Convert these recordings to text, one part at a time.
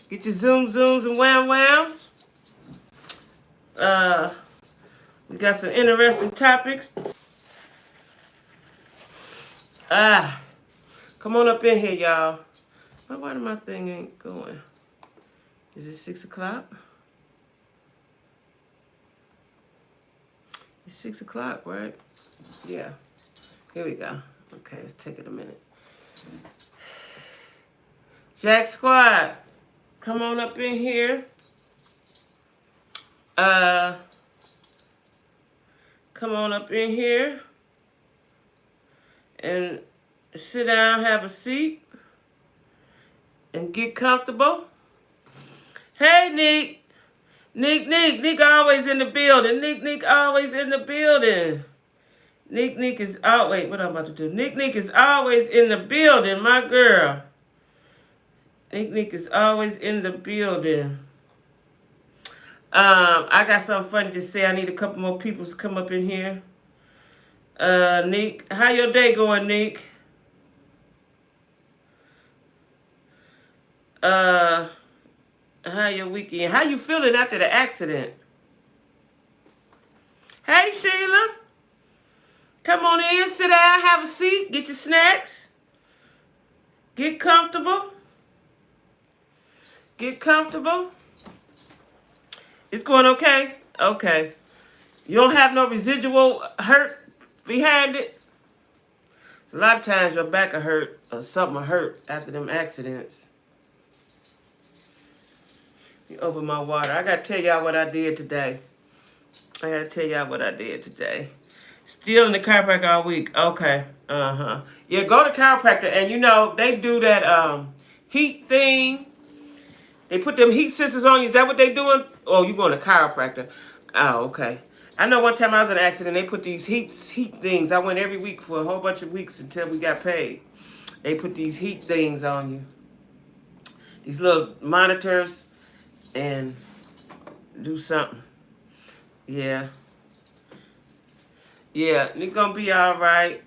Get your zooms and whams. We got some interesting topics. Come on up in here, y'all. Why my thing ain't going? Is it 6 o'clock? It's 6 o'clock, right? Yeah. Here we go. Okay, it's taking a minute. Jack Squad, come on up in here. Come on up in here and sit down, have a seat, and get comfortable. Hey, Nick. Nick always in the building. Nick always in the building. Nick is out. Wait, what I'm about to do? Nick is always in the building, my girl. Nick is always in the building. I got something funny to say. I need a couple more people to come up in here. Nick, how your day going, Nick? How your weekend? How you feeling after the accident? Hey, Sheila. Come on in, sit down, have a seat, get your snacks. Get comfortable. Get comfortable. It's going okay? Okay. You don't have no residual hurt behind it? A lot of times your back will hurt or something will hurt after them accidents. You open my water. I got to tell y'all what I did today. Still in the chiropractor all week. Okay. Yeah, go to chiropractor and you know, they do that heat thing. They put them heat sensors on you. Is that what they doing? Oh, you going to chiropractor. Oh, okay. I know one time I was in an accident, they put these heat things. I went every week for a whole bunch of weeks until we got paid. They put these heat things on you. These little monitors and do something. Yeah. Yeah, Nick gonna be all right.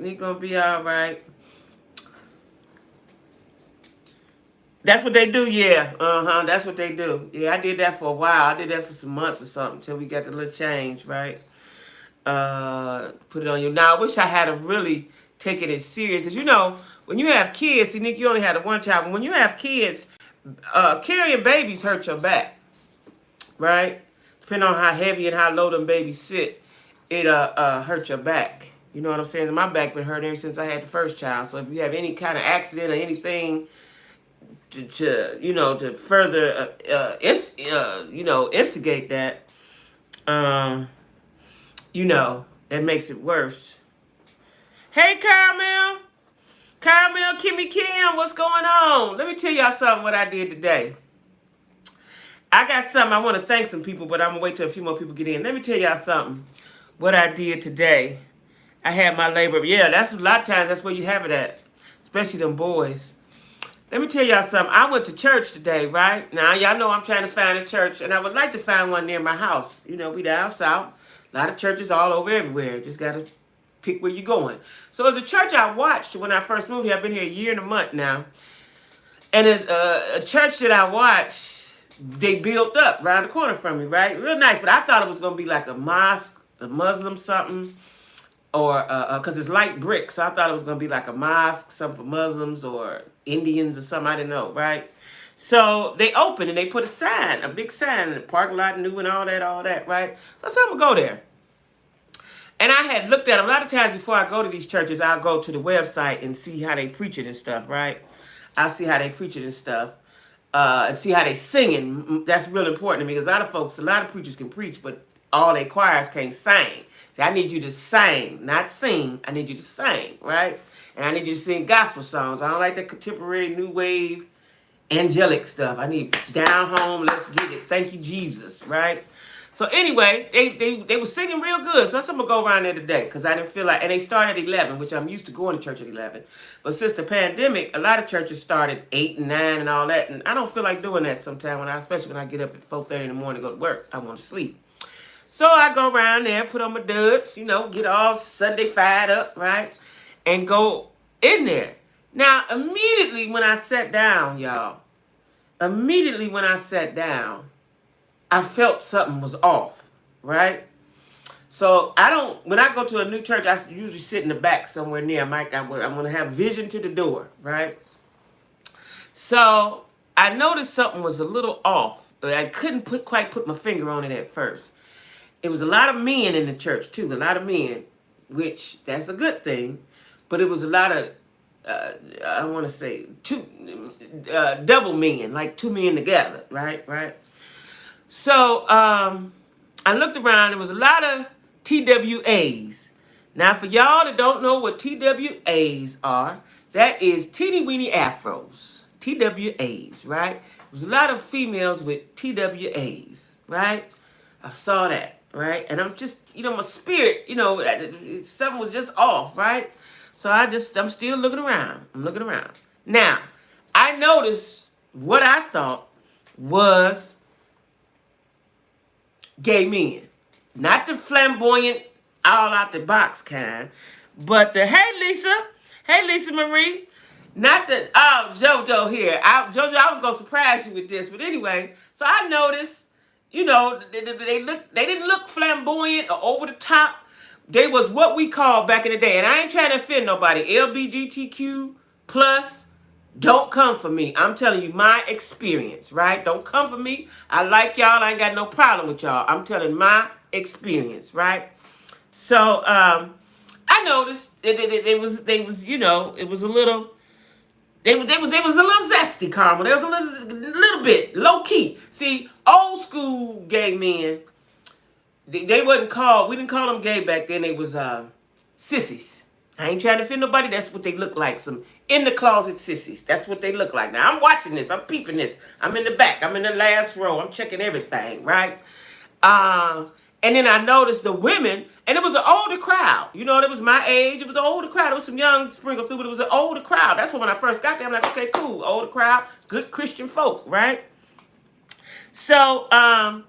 That's what they do, yeah. That's what they do. Yeah, I did that for a while. I did that for some months or something until we got the little change, right? Put it on you. Now, I wish I had really taken it serious because, you know, when you have kids, see, Nick, you only had a one child, but when you have kids, carrying babies hurt your back, right? Depending on how heavy and how low them babies sit, it hurt your back. You know what I'm saying? My back been hurt ever since I had the first child. So if you have any kind of accident or anything to further instigate that, that makes it worse. Hey, Carmel, Kimmy Kim, what's going on? Let me tell y'all something what I did today. I got something. I want to thank some people, but I'm going to wait till a few more people get in. Let me tell y'all something what I did today. I had my labor. Yeah, that's a lot of times that's where you have it at, especially them boys. Let me tell y'all something. I went to church today, right? Now, y'all know I'm trying to find a church, and I would like to find one near my house. You know, we down south. A lot of churches all over everywhere. Just got to pick where you're going. So there's a church I watched when I first moved here. I've been here a year and a month now. And there's a church that I watched, they built up around the corner from me, right? Real nice, but I thought it was going to be like a mosque, a Muslim something, or because it's light brick, so I thought it was going to be like a mosque, something for Muslims or Indians or something, I didn't know, right? So they opened and they put a big sign in the parking lot, new and all that, right? So I said, I'm going to go there. And I had looked at them. A lot of times before I go to these churches, I'll go to the website and see how they preach it and stuff, right? I'll see how they preach it and stuff. And see how they singing. That's real important to me because a lot of preachers can preach, but all they choirs can't sing. See, I need you to sing, not sing. I need you to sing, right? And I need you to sing gospel songs. I don't like that contemporary, new wave, angelic stuff. I need down home, let's get it. Thank you, Jesus, right? So anyway, they were singing real good. So I'm going to go around there today because I didn't feel like, and they started at 11, which I'm used to going to church at 11. But since the pandemic, a lot of churches started 8 and 9 and all that. And I don't feel like doing that sometimes, especially when I get up at 4:30 in the morning to go to work. I want to sleep. So I go around there, put on my duds, get all Sunday fired up, right? And go in there. Now, immediately when I sat down, y'all, immediately when I sat down, I felt something was off, right? So when I go to a new church, I usually sit in the back somewhere near. I'm going to have vision to the door, right? So I noticed something was a little off, but I couldn't quite put my finger on it at first. It was a lot of men in the church too, a lot of men, which that's a good thing, but it was a lot of, I want to say, double men, like two men together, right? So I looked around, there was a lot of TWAs. Now for y'all that don't know what TWAs are, that is teeny weeny afros, TWAs, right? There was a lot of females with TWAs, right? I saw that, right? And I'm just, my spirit, something was just off, right? So I'm still looking around. I'm looking around. Now, I noticed what I thought was gay men. Not the flamboyant, all out the box kind, but hey Lisa Marie, not the, JoJo here. JoJo, I was going to surprise you with this, but anyway, so I noticed, they didn't look flamboyant or over the top. They was what we call back in the day, and I ain't trying to offend nobody, LBGTQ plus. Don't come for me. I'm telling you my experience, right? Don't come for me. I like y'all. I ain't got no problem with y'all. I'm telling my experience, right? So I noticed they was it was a little they was a little zesty, Carmel. They was a little bit low key. See, old school gay men, they wasn't called. We didn't call them gay back then. They was sissies. I ain't trying to offend nobody. That's what they look like. Some in the closet sissies. That's what they look like. Now I'm watching this. I'm peeping this. I'm in the back. I'm in the last row. I'm checking everything, right? And then I noticed the women, and it was an older crowd. It was my age. It was an older crowd. There was some young sprinkled through, but it was an older crowd. That's when I first got there. I'm like, okay, cool. Older crowd, good Christian folk, right? So I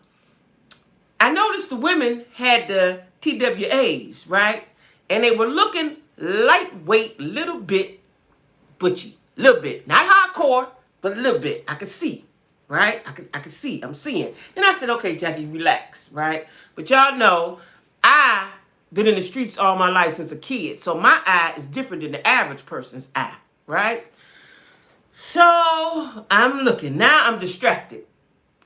noticed the women had the TWAs, right? And they were looking lightweight, little bit butchy, little bit, not hardcore, but a little bit. I could see, right? I could see. I'm seeing. And I said, okay, Jackie, relax, right? But y'all know, I been in the streets all my life since a kid, so my eye is different than the average person's eye, right? So I'm looking. Now I'm distracted.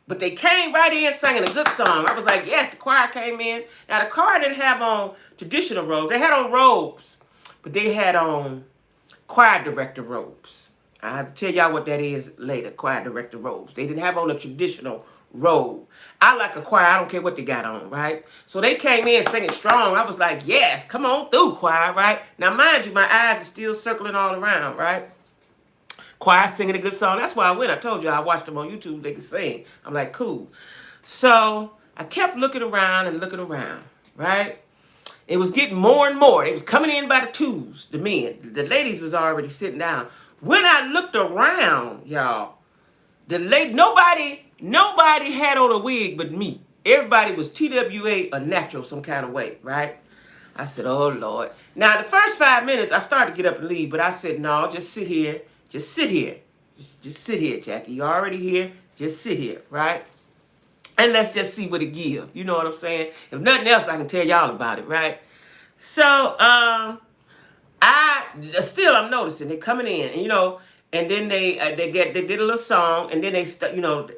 But they came right in singing a good song. I was like, yes, the choir came in. Now, the choir didn't have on traditional robes. They had on robes, but they had on choir director robes. I have to tell y'all what that is later, choir director robes. They didn't have on a traditional robe. I like a choir. I don't care what they got on, right? So they came in singing strong. I was like, yes, come on through, choir, right? Now, mind you, my eyes are still circling all around, right? Choir singing a good song. That's why I went. I told you I watched them on YouTube. They could sing. I'm like, cool. So I kept looking around and looking around, right? It was getting more and more. They was coming in by the twos, the men. The ladies was already sitting down. When I looked around, y'all, nobody had on a wig but me. Everybody was TWA or natural some kind of way, right? I said, oh, Lord. Now, the first 5 minutes, I started to get up and leave, but I said, no, just sit here. Just sit here. Just sit here, Jackie. You're already here. Just sit here, right? And let's just see what it gives. You know what I'm saying? If nothing else, I can tell y'all about it, right? So, I'm noticing they coming in, and then they did a little song, and then they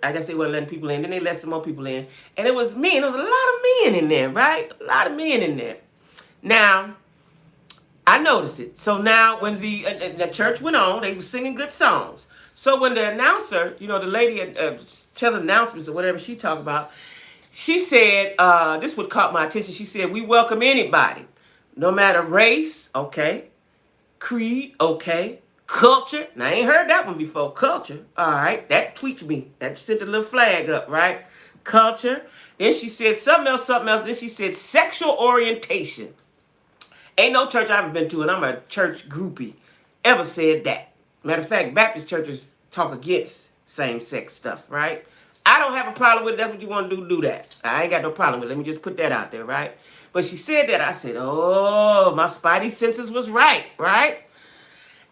I guess they weren't letting people in. Then they let some more people in, and it was men. There was a lot of men in there, right? A lot of men in there. Now, I noticed it. So now when the church went on, they were singing good songs. So when the announcer, the lady telling announcements or whatever she talked about, she said, this would caught my attention. She said, we welcome anybody, no matter race, okay, creed, okay, culture. Now, I ain't heard that one before. Culture, all right, that tweaked me. That sent a little flag up, right? Culture. Then she said something else. Then she said sexual orientation. Ain't no church I've ever been to, and I'm a church groupie, ever said that. Matter of fact, Baptist churches talk against same-sex stuff, right? I don't have a problem with it. That's what you want to do that. I ain't got no problem with it. Let me just put that out there, right? But she said that. I said, oh, my spidey senses was right?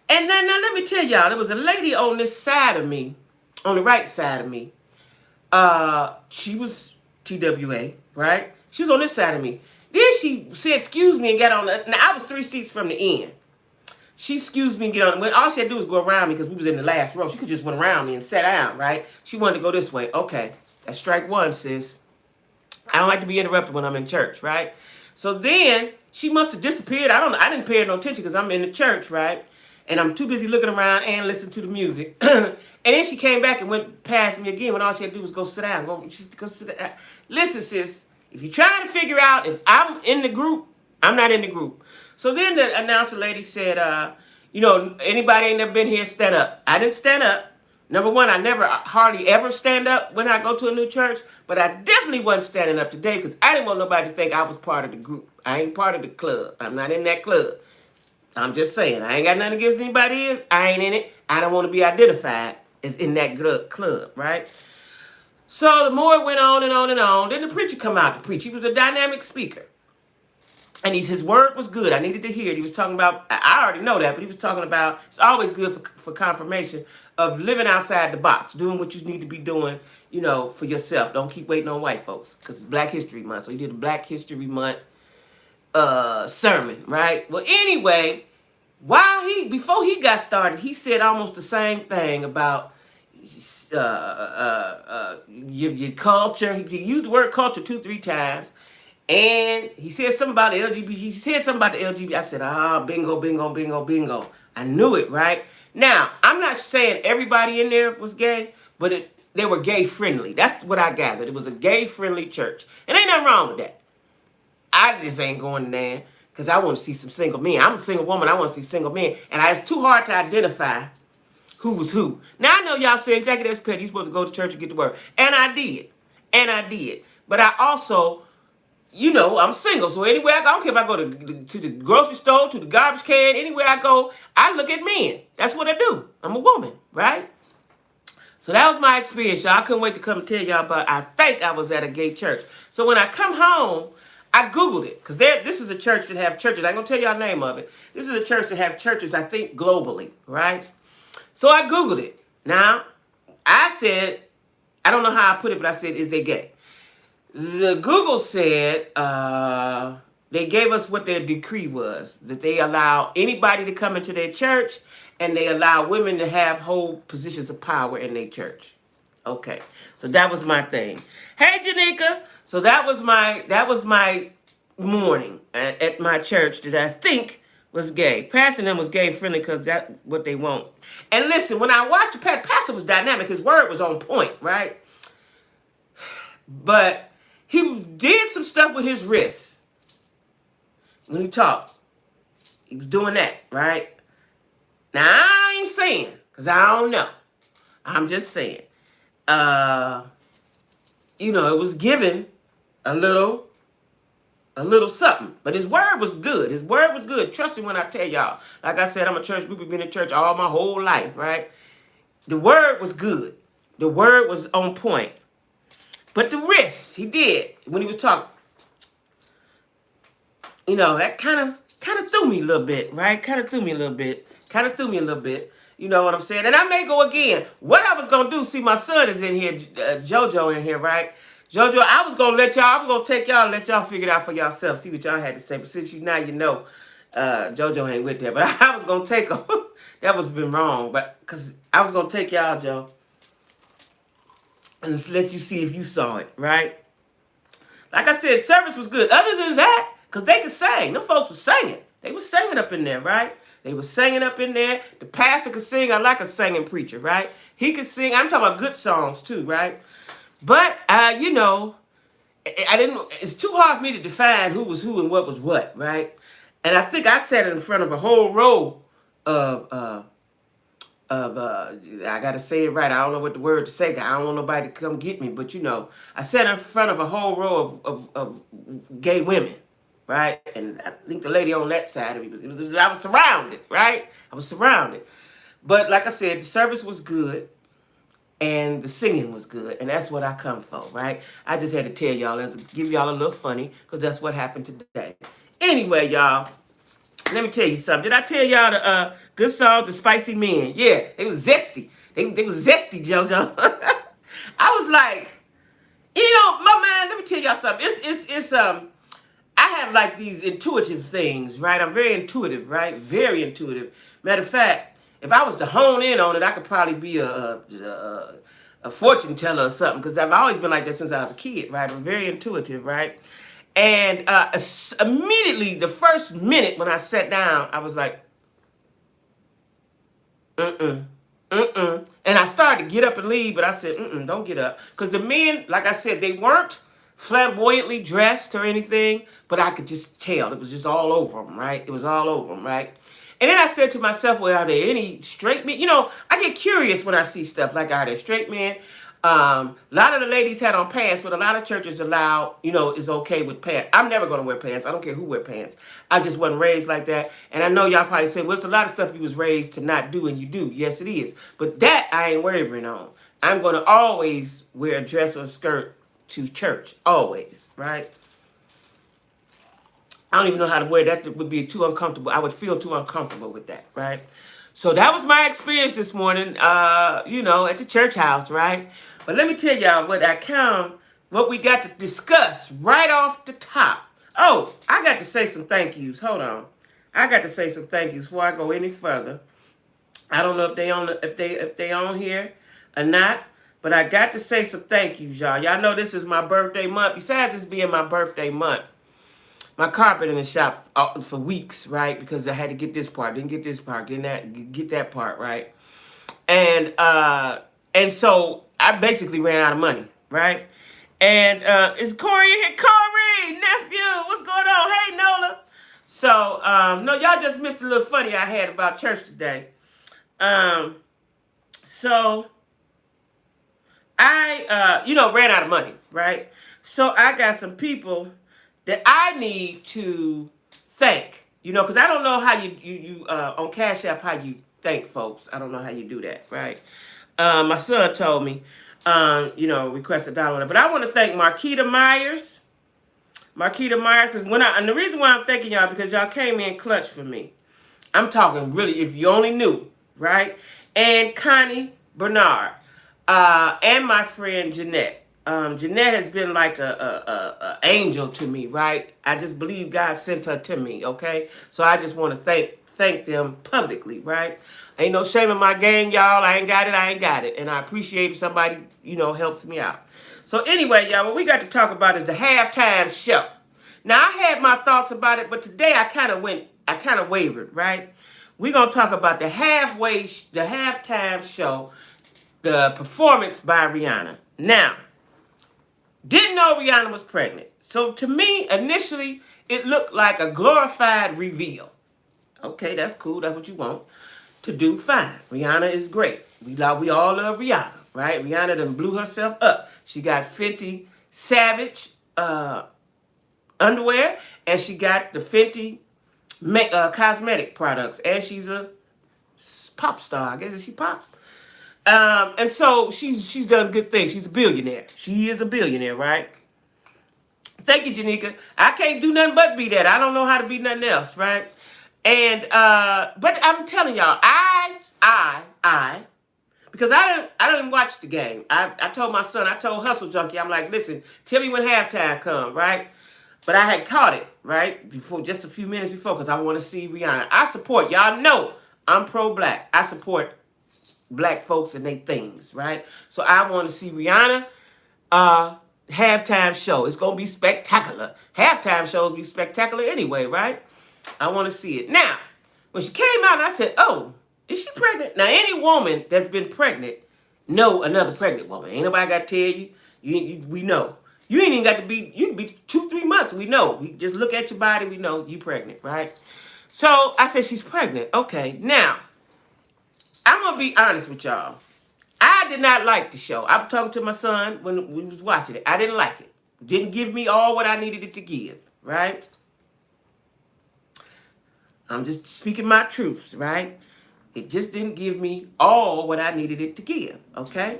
And then, now let me tell y'all, there was a lady on this side of me on the right side of me. She was TWA, right? She was on this side of me. Then she said, excuse me, and got on the, now I was 3 seats from the end. She excused me and get on, when all she had to do was go around me because we was in the last row. She could just went around me and sat down, right? She wanted to go this way. Okay, that's strike one, sis. I don't like to be interrupted when I'm in church, right? So then she must have disappeared. I didn't pay her no attention because I'm in the church, right? And I'm too busy looking around and listening to the music. And then she came back and went past me again when all she had to do was go sit down. Go sit down. Listen, sis, if you're trying to figure out if I'm in the group, I'm not in the group. So then the announcer lady said, anybody ain't never been here, stand up. I didn't stand up. Number one, I never hardly ever stand up when I go to a new church, but I definitely wasn't standing up today because I didn't want nobody to think I was part of the group. I ain't part of the club. I'm not in that club. I'm just saying, I ain't got nothing against anybody else. I ain't in it. I don't want to be identified as in that club, right? So the more it went on and on and on, then the preacher come out to preach. He was a dynamic speaker. And his word was good. I needed to hear it. He was talking about, I already know that, but he was talking about, it's always good for confirmation of living outside the box, doing what you need to be doing, for yourself. Don't keep waiting on white folks, because it's Black History Month. So he did a Black History Month sermon, right? Well, anyway, before he got started, he said almost the same thing about your culture. He used the word culture 2-3 times. And he said something about the LGBT. He said something about the LGBT. I said, bingo, bingo, bingo, bingo. I knew it, right? Now, I'm not saying everybody in there was gay, but they were gay friendly. That's what I gathered. It was a gay friendly church. And ain't nothing wrong with that. I just ain't going there because I want to see some single men. I'm a single woman. I want to see single men. And it's too hard to identify who was who. Now, I know y'all saying, Jackie, that's petty. You're supposed to go to church and get the word. And I did. But I also... I'm single, so anywhere I go, I don't care if I go to the grocery store, to the garbage can, anywhere I go, I look at men. That's what I do. I'm a woman, right? So that was my experience, y'all. I couldn't wait to come and tell y'all about, I think I was at a gay church. So when I come home, I Googled it, because this is a church that have churches. I ain't going to tell y'all the name of it. This is a church that have churches, I think, globally, right? So I Googled it. Now, I said, I don't know how I put it, but I said, is they gay? The Google said they gave us what their decree was, that they allow anybody to come into their church and they allow women to hold positions of power in their church. Okay, so that was my thing. Hey, Janika. So that was my morning at my church that I think was gay. Pastor them was gay friendly because that's what they want. And listen, when I watched the pastor was dynamic. His word was on point, right? But he did some stuff with his wrists when he talked. He was doing that, right? Now, I ain't saying, because I don't know. I'm just saying. It was given a little something. But his word was good. His word was good. Trust me when I tell y'all. Like I said, I'm a church group. We've been in church all my whole life, right? The word was good. The word was on point. But the wrist, he did, when he was talking, that kind of threw me a little bit, right? Kind of threw me a little bit. You know what I'm saying? And I may go again. What I was going to do, see, my son is in here, JoJo in here, right? JoJo, I was going to take y'all and let y'all figure it out for yourself, see what y'all had to say. But since JoJo ain't with that. But I was going to take him. That was been wrong. But because I was going to take y'all, Joe. And let's let you see if you saw it, right? Like I said, service was good. Other than that, because they could sing. Them folks were singing. They were singing up in there, right? They were singing up in there. The pastor could sing. I like a singing preacher, right? He could sing. I'm talking about good songs too, right? But, I didn't, it's too hard for me to define who was who and what was what, right? And I think I sat in front of a whole row of I gotta say it right. I don't know what the word to say. I don't want nobody to come get me, but I sat in front of a whole row of gay women, right? And I think the lady on that side of me I was surrounded, right? I was surrounded. But like I said, the service was good and the singing was good, and that's what I come for, right? I just had to tell y'all, give y'all a little funny, because that's what happened today. Anyway, y'all, let me tell you something. Did I tell y'all the good songs, the spicy men? Yeah, they was zesty. They was zesty, JoJo. I was like, my man. Let me tell y'all something. It's. I have like these intuitive things, right? I'm very intuitive, right? Very intuitive. Matter of fact, if I was to hone in on it, I could probably be a fortune teller or something, because I've always been like that since I was a kid, right? I'm very intuitive, right? And immediately, the first minute when I sat down, I was like, mm-mm. Mm-mm. And I started to get up and leave, but I said, don't get up. Because the men, like I said, they weren't flamboyantly dressed or anything, but I could just tell. It was just all over them, right? It was all over them, right? And then I said to myself, well, are there any straight men? I get curious when I see stuff like, are there straight men? A lot of the ladies had on pants, but a lot of churches allow, is okay with pants. I'm never going to wear pants. I don't care who wear pants. I just wasn't raised like that. And I know y'all probably say, well, it's a lot of stuff you was raised to not do, and you do. Yes, it is. But that I ain't wavering on. I'm going to always wear a dress or a skirt to church. Always, right? I don't even know how to wear that. It would be too uncomfortable. I would feel too uncomfortable with that, right? So that was my experience this morning, at the church house, right? But let me tell y'all what we got to discuss right off the top. Oh, I got to say some thank yous. Hold on. I got to say some thank yous before I go any further. I don't know if they on here or not, but I got to say some thank yous, y'all. Y'all know this is my birthday month. Besides this being my birthday month, my car been in the shop for weeks, right? Because I had to get this part, didn't get this part, get that part, right? And so I basically ran out of money, right? And is Corey here? Corey, nephew, what's going on? Hey, Nola. So, no, y'all just missed a little funny I had about church today. So I, ran out of money, right? So I got some people that I need to thank, because I don't know how you on Cash App, how you thank folks. I don't know how you do that, right? My son told me, request $1. But I want to thank Marquita Myers. Because and the reason why I'm thanking y'all, because y'all came in clutch for me. I'm talking really, if you only knew, right? And Connie Bernard, and my friend Jeanette. Jeanette has been like a angel to me, right? I just believe God sent her to me, okay? So I just want to thank them publicly, right? Ain't no shame in my game, y'all. I ain't got it. And I appreciate if somebody, helps me out. So anyway, y'all, what we got to talk about is the halftime show. Now, I had my thoughts about it, but today I kind of wavered, right? We're going to talk about the halftime show, the performance by Rihanna. Now, didn't know Rihanna was pregnant. So to me, initially, it looked like a glorified reveal. Okay, that's cool. That's what you want to do. Fine. Rihanna is great. We all love Rihanna, right? Rihanna done blew herself up. She got Fenty Savage underwear, and she got the Fenty cosmetic products, and she's a pop star. I guess is she pop? And so she's done good things. She's a billionaire. She is a billionaire, right? Thank you, Janika. I can't do nothing but be that. I don't know how to be nothing else, right? And but I'm telling y'all, because I didn't watch the game. I told my son, I told Hustle Junkie, I'm like, listen, tell me when halftime come, right? But I had caught it, right, before, just a few minutes before, because I want to see Rihanna. I support, y'all know I'm pro-black. I support black folks and they things, right? So I want to see Rihanna halftime show. It's going to be spectacular. Halftime shows be spectacular anyway, right? I want to see it. Now, when she came out, I said, oh, is she pregnant? Now, any woman that's been pregnant know another pregnant woman. Ain't nobody got to tell you. We know. You ain't even got to be, you can be 2-3 months. We know. We just look at your body. We know you pregnant, right? So I said, she's pregnant. Okay. Now, I'm going to be honest with y'all. I did not like the show. I was talking to my son when we was watching it. I didn't like it. Didn't give me all what I needed it to give, right? I'm just speaking my truths, right? It just didn't give me all what I needed it to give, okay?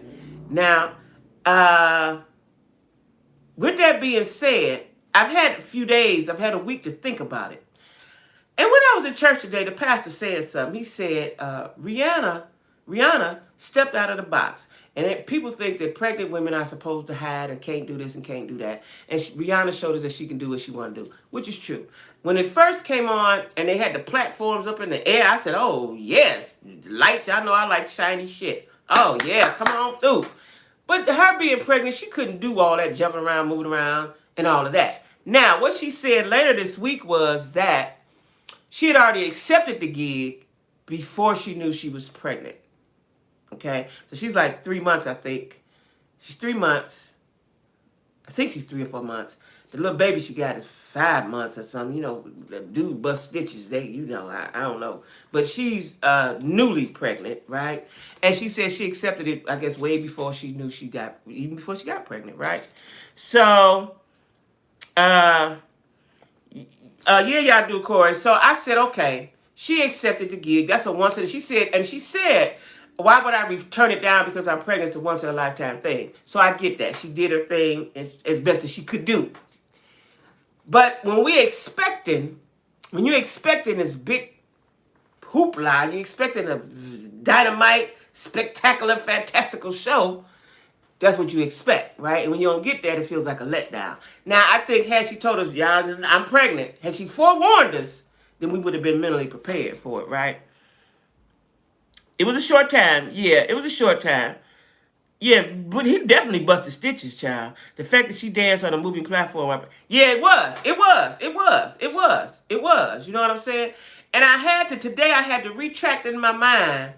Now, with that being said, I've had a week to think about it. And when I was in church today, the pastor said something. He said, Rihanna Rihanna stepped out of the box. And people think that pregnant women are supposed to hide and can't do this and can't do that. And Rihanna showed us that she can do what she want to do, which is true. When it first came on and they had the platforms up in the air, I said, oh, yes, lights. Y'all know I like shiny shit. Oh, yeah, come on through. But her being pregnant, she couldn't do all that jumping around, moving around, and all of that. Now, what she said later this week was that she had already accepted the gig before she knew she was pregnant. Okay? So she's like 3 months, I think. She's 3 months. I think she's 3 or 4 months. The little baby she got is 5 months or something. You know, the dude bust stitches. I don't know. But she's newly pregnant, right? And she said she accepted it, I guess, way before she knew even before she got pregnant, right? So, yeah, y'all do, Corey. So I said, okay. She accepted the gig. That's a once in. She said, why would I turn it down because I'm pregnant? It's a once in a lifetime thing. So I get that. She did her thing as best as she could do. But when you're expecting this big hoopla, you're expecting a dynamite, spectacular, fantastical show, that's what you expect, right? And when you don't get that, it feels like a letdown. Now, I think had she told us, y'all, I'm pregnant, had she forewarned us, then we would have been mentally prepared for it, right? It was a short time. Yeah, it was a short time. Yeah, but he definitely busted stitches, child. The fact that she danced on a moving platform. Yeah, it was. It was. It was. It was. It was. You know what I'm saying? And today I had to retract in my mind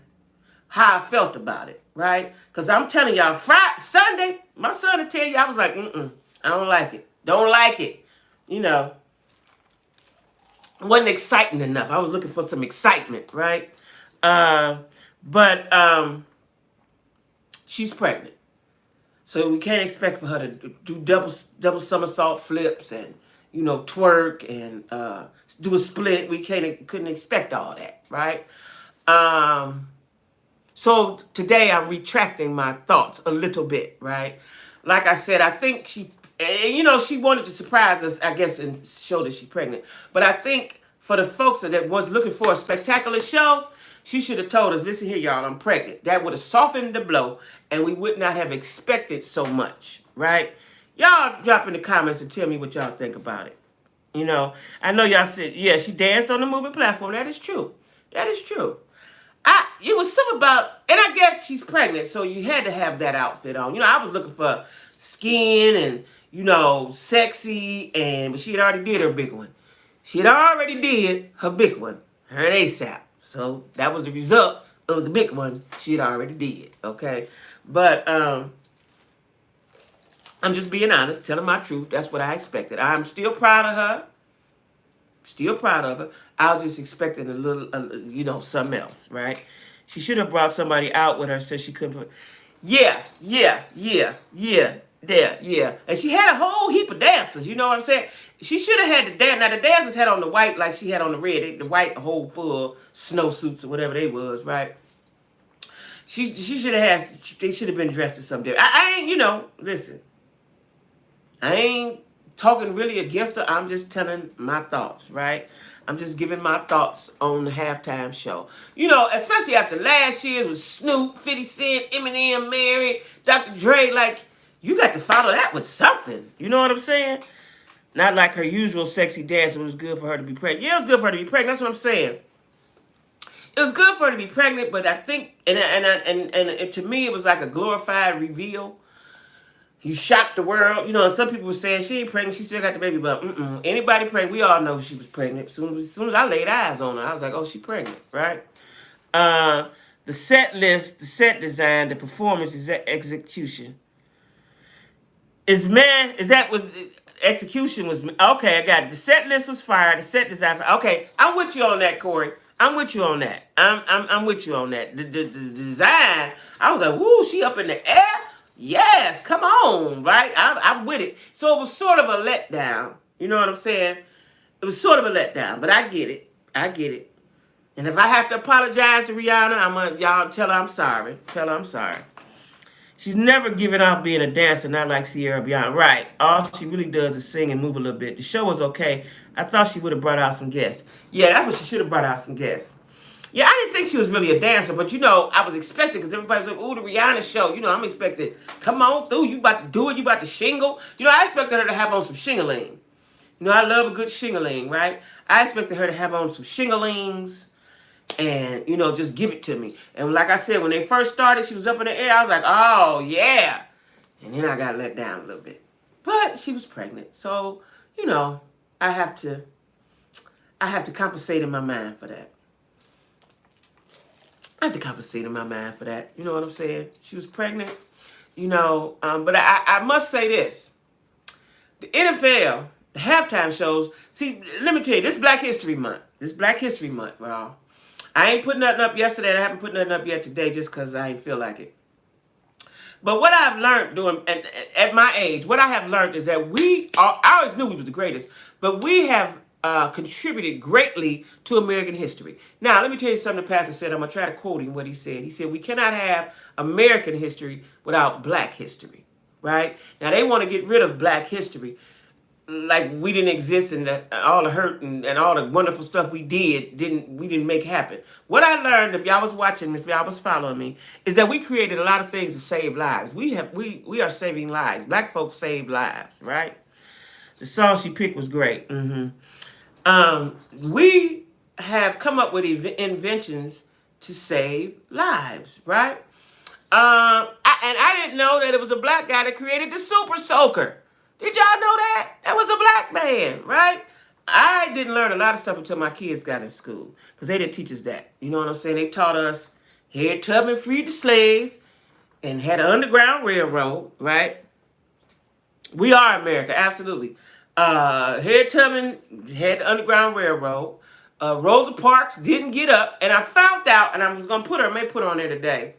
how I felt about it, right? Because I'm telling y'all, Sunday, my son will tell you, I was like, I don't like it. Don't like it. You know, it wasn't exciting enough. I was looking for some excitement, right? But she's pregnant. So we can't expect for her to do double somersault flips and, twerk and do a split. We couldn't expect all that, right? So today I'm retracting my thoughts a little bit, right? Like I said, I think she wanted to surprise us, I guess, and show that she's pregnant. But I think for the folks that was looking for a spectacular show, she should have told us, listen here, y'all, I'm pregnant. That would have softened the blow, and we would not have expected so much, right? Y'all drop in the comments and tell me what y'all think about it. I know y'all said, yeah, she danced on the moving platform. That is true. That is true. It was something about, and I guess she's pregnant, so you had to have that outfit on. I was looking for skin and, sexy, but she had already did her big one. She had already did her big one, her ASAP. So that was the result of the big one she had already did, okay? But I'm just being honest, telling my truth. That's what I expected. I'm still proud of her. Still proud of her. I was just expecting a little, something else, right? She should have brought somebody out with her since she couldn't. Yeah. And she had a whole heap of dancers, you know what I'm saying? She should have had the dance. Now, the dancers had on the white like she had on the red. The white, whole full snowsuits or whatever they was, right? She should have had, they should have been dressed as something different. I ain't, listen. I ain't talking really against her. I'm just telling my thoughts, right? I'm just giving my thoughts on the halftime show. Especially after last year's with Snoop, 50 Cent, Eminem, Mary, Dr. Dre, like, you got to follow that with something. You know what I'm saying? Not like her usual sexy dance. It was good for her to be pregnant. Yeah, it was good for her to be pregnant. That's what I'm saying. It was good for her to be pregnant, but I think, and to me, it was like a glorified reveal. You shocked the world. Some people were saying she ain't pregnant. She still got the baby. But anybody pregnant, we all know she was pregnant. As soon as I laid eyes on her, I was like, oh, she pregnant, right? The set list, the set design, the performance, execution. Execution was, okay, I got it. The set list was fire. The set design, okay, I'm with you on that, Corey. I'm with you on that. I'm with you on that. The design, I was like, woo, she up in the air? Yes, come on, right? I'm with it. So it was sort of a letdown. You know what I'm saying? It was sort of a letdown, but I get it. I get it. And if I have to apologize to Rihanna, y'all tell her I'm sorry. Tell her I'm sorry. She's never given up being a dancer, not like Sierra Beyond. Right. All she really does is sing and move a little bit. The show was okay. I thought she would have brought out some guests. Yeah, that's what she should have brought out some guests. Yeah, I didn't think she was really a dancer, but I was expecting because everybody's like, "Ooh, the Rihanna show." I'm expecting, come on through. You about to do it? You about to shingle? I expected her to have on some shingling. I love a good shingling, right? I expected her to have on some shinglings and just give it to me. And like I said, when they first started, she was up in the air. I was like, "Oh yeah," and then I got let down a little bit. But she was pregnant, so I have to compensate in my mind for that. I have to compensate in my mind for that. You know what I'm saying? She was pregnant, but I must say this. The NFL, the halftime shows, see, let me tell you, this Black History Month. Well, I ain't put nothing up yesterday, and I haven't put nothing up yet today just because I ain't feel like it. But what I've learned at my age, what I have learned is that I always knew we was the greatest, but we have contributed greatly to American history. Now, let me tell you something the pastor said. I'm going to try to quote him what he said. He said, we cannot have American history without Black history, right? Now, they want to get rid of Black history like we didn't exist, and that all the hurt and all the wonderful stuff we didn't make happen. What I learned, if y'all was watching, if y'all was following me, is that we created a lot of things to save lives. We are saving lives. Black folks save lives, right? The song she picked was great. We have come up with inventions to save lives, right? I didn't know that it was a black guy that created the super soaker. Did y'all know that? That was a black man, right? I didn't learn a lot of stuff until my kids got in school because they didn't teach us that. You know what I'm saying? They taught us Harriet Tubman freed the slaves and had an underground railroad, right? We are America, absolutely. Harriet Tubman had the underground railroad. Rosa Parks didn't get up, and I found out, and I was going to I may put her on there today.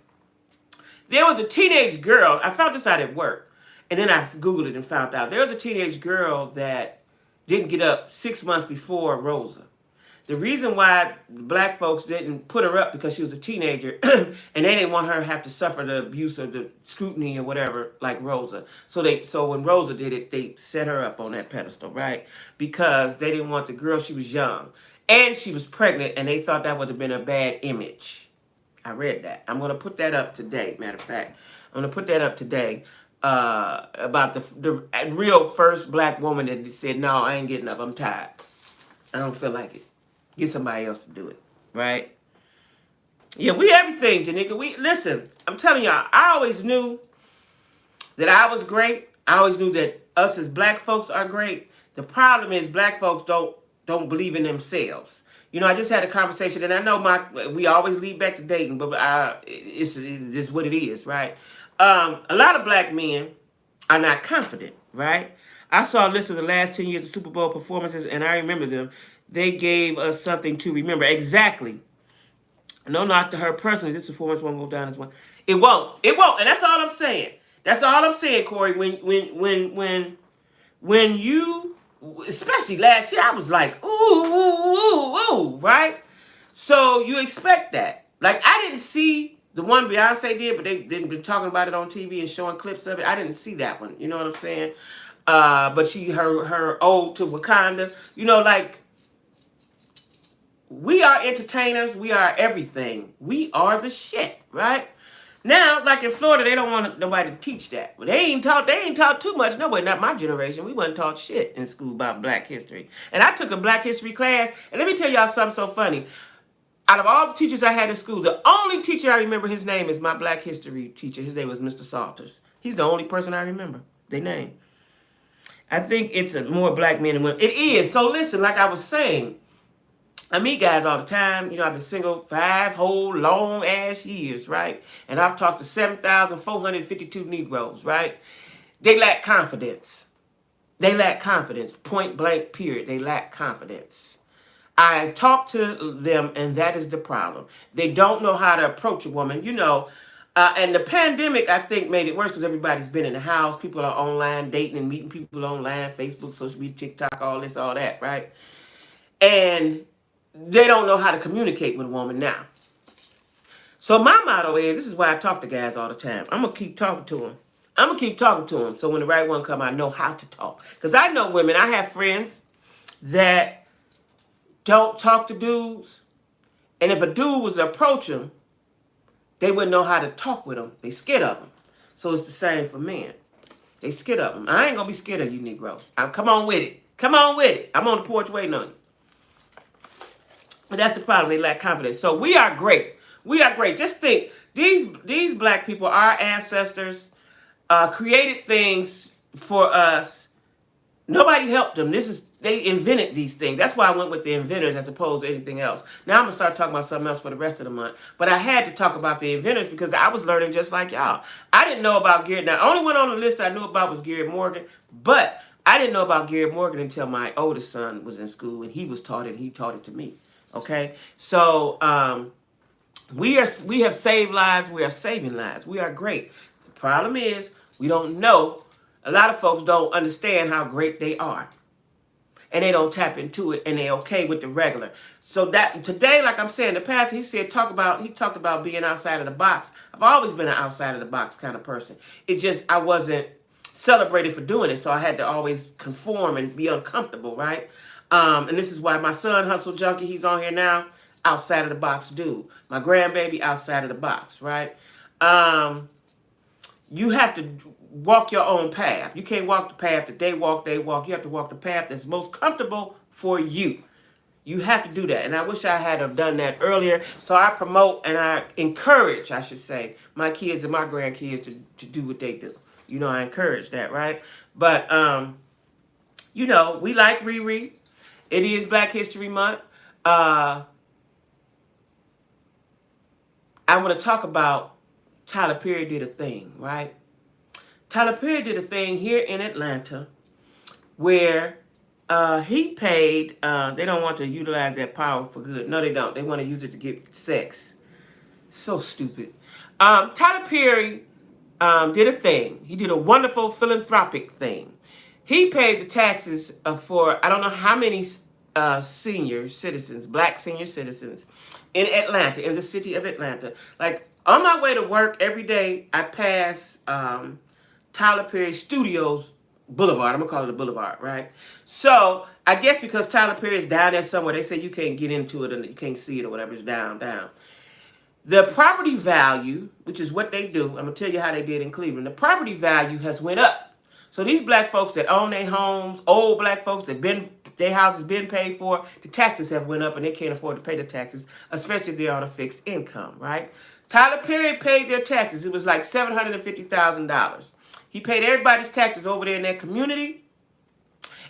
There was a teenage girl. I found this out at work. And then I Googled it and found out. There was a teenage girl that didn't get up 6 months before Rosa. The reason why black folks didn't put her up because she was a teenager and they didn't want her to have to suffer the abuse or the scrutiny or whatever like Rosa. So when Rosa did it, they set her up on that pedestal, right? Because they didn't want the girl, she was young. And she was pregnant and they thought that would have been a bad image. I read that. I'm going to put that up today, matter of fact. I'm going to put that up today. About the real first black woman that said, no, I ain't getting up. I'm tired. I don't feel like it. Get somebody else to do it. Right? Yeah, we everything, Janika. Listen, I'm telling y'all, I always knew that I was great. I always knew that us as black folks are great. The problem is black folks don't believe in themselves. I just had a conversation, and I know we always lead back to dating, but it's just what it is, right? A lot of black men are not confident, right? I saw a list of the last 10 years of Super Bowl performances, and I remember them. They gave us something to remember. Exactly. No knock to her personally. This performance won't go down as one. It won't. It won't. And that's all I'm saying. That's all I'm saying, Corey. When you, especially last year, I was like, ooh, right? So you expect that. Like, I didn't see the one Beyonce did, but they've been talking about it on TV and showing clips of it. I didn't see that one. You know what I'm saying? But her ode to Wakanda, like, we are entertainers. We are everything. We are the shit, right? Now, like in Florida, they don't want nobody to teach that. But they ain't taught too much. Nobody, not my generation. We wasn't taught shit in school about black history. And I took a black history class. And let me tell y'all something so funny. Out of all the teachers I had in school, the only teacher I remember his name is my black history teacher. His name was Mr. Salters. He's the only person I remember. Their name. I think it's more black men and women. It is. So listen, like I was saying, I meet guys all the time. I've been single 5 whole long ass years, right? And I've talked to 7,452 Negroes, right? They lack confidence. Point blank, period. They lack confidence. I've talked to them, and that is the problem. They don't know how to approach a woman, and the pandemic, I think, made it worse because everybody's been in the house. People are online dating and meeting people online, Facebook, social media, TikTok, all this, all that, right? And they don't know how to communicate with a woman now. So my motto is, this is why I talk to guys all the time. I'm going to keep talking to them. So when the right one comes, I know how to talk. Because I know women. I have friends that don't talk to dudes. And if a dude was to approach them, they wouldn't know how to talk with them. They scared of them. So it's the same for men. They scared of them. I ain't gonna be scared of you Negroes. Come on with it. Come on with it. I'm on the porch waiting on you. But that's the problem. They lack confidence. So we are great. We are great. Just think, these black people, our ancestors, created things for us. Nobody helped them. They invented these things. That's why I went with the inventors as opposed to anything else. Now I'm gonna start talking about something else for the rest of the month. But I had to talk about the inventors because I was learning just like y'all. I didn't know about Gary. Now, the only one on the list I knew about was Gary Morgan, but I didn't know about Gary Morgan until my oldest son was in school and he was taught it. And he taught it to me. Okay, so we have saved lives. We are saving lives. We are great. The problem is we don't know. A lot of folks don't understand how great they are. And they don't tap into it, and they're okay with the regular. So that today, like I'm saying, the pastor, he talked about being outside of the box. I've always been an outside of the box kind of person. It just, I wasn't celebrated for doing it, so I had to always conform and be uncomfortable, right? And this is why my son, Hustle Junkie, he's on here now, outside of the box dude. My grandbaby, outside of the box, right? You have to walk your own path. You can't walk the path that they walk. You have to walk the path that's most comfortable for you. You have to do that. And I wish I had have done that earlier. So I promote and I encourage, I should say, my kids and my grandkids to do what they do. You know, I encourage that, right? But, you know, we like Riri. It is Black History Month. I want to talk about Tyler Perry did a thing, right? Tyler Perry did a thing here in Atlanta where he paid, they don't want to utilize that power for good. No, they don't. They want to use it to get sex. So stupid. Tyler Perry did a thing. He did a wonderful philanthropic thing. He paid the taxes for, I don't know how many senior citizens, black senior citizens in Atlanta, in the city of Atlanta. Like, on my way to work every day, I pass Tyler Perry Studios Boulevard. I'm going to call it a boulevard, right? So, I guess because Tyler Perry is down there somewhere, they say you can't get into it and you can't see it or whatever. It's down. The property value, which is what they do, I'm going to tell you how they did in Cleveland. The property value has went up. So these black folks that own their homes, old black folks that their houses been paid for, the taxes have went up and they can't afford to pay the taxes, especially if they're on a fixed income, right? Tyler Perry paid their taxes. It was like $750,000. He paid everybody's taxes over there in their community,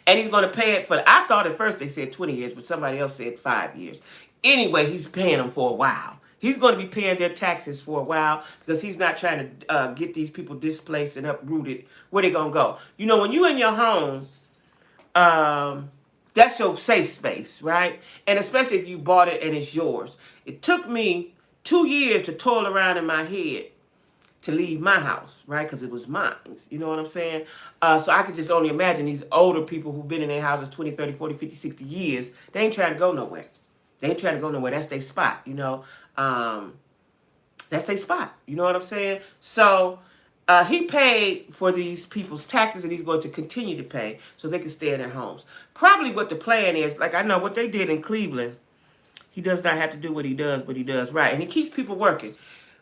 and he's going to pay it for, I thought at first they said 20 years, but somebody else said 5 years. Anyway, he's paying them for a while. He's going to be paying their taxes for a while because he's not trying to get these people displaced and uprooted. Where they going to go? You know, when you in your home, that's your safe space, right? And especially if you bought it and it's yours. It took me 2 years to toil around in my head to leave my house, right? Because it was mine. You know what I'm saying? So I could just only imagine these older people who've been in their houses 20, 30, 40, 50, 60 years. They ain't trying to go nowhere. They ain't trying to go nowhere. That's their spot, you know. That's their spot. You know what I'm saying? So he paid for these people's taxes, and he's going to continue to pay so they can stay in their homes. Probably what the plan is, like I know what they did in Cleveland, he does not have to do what he does, but he does right. And he keeps people working.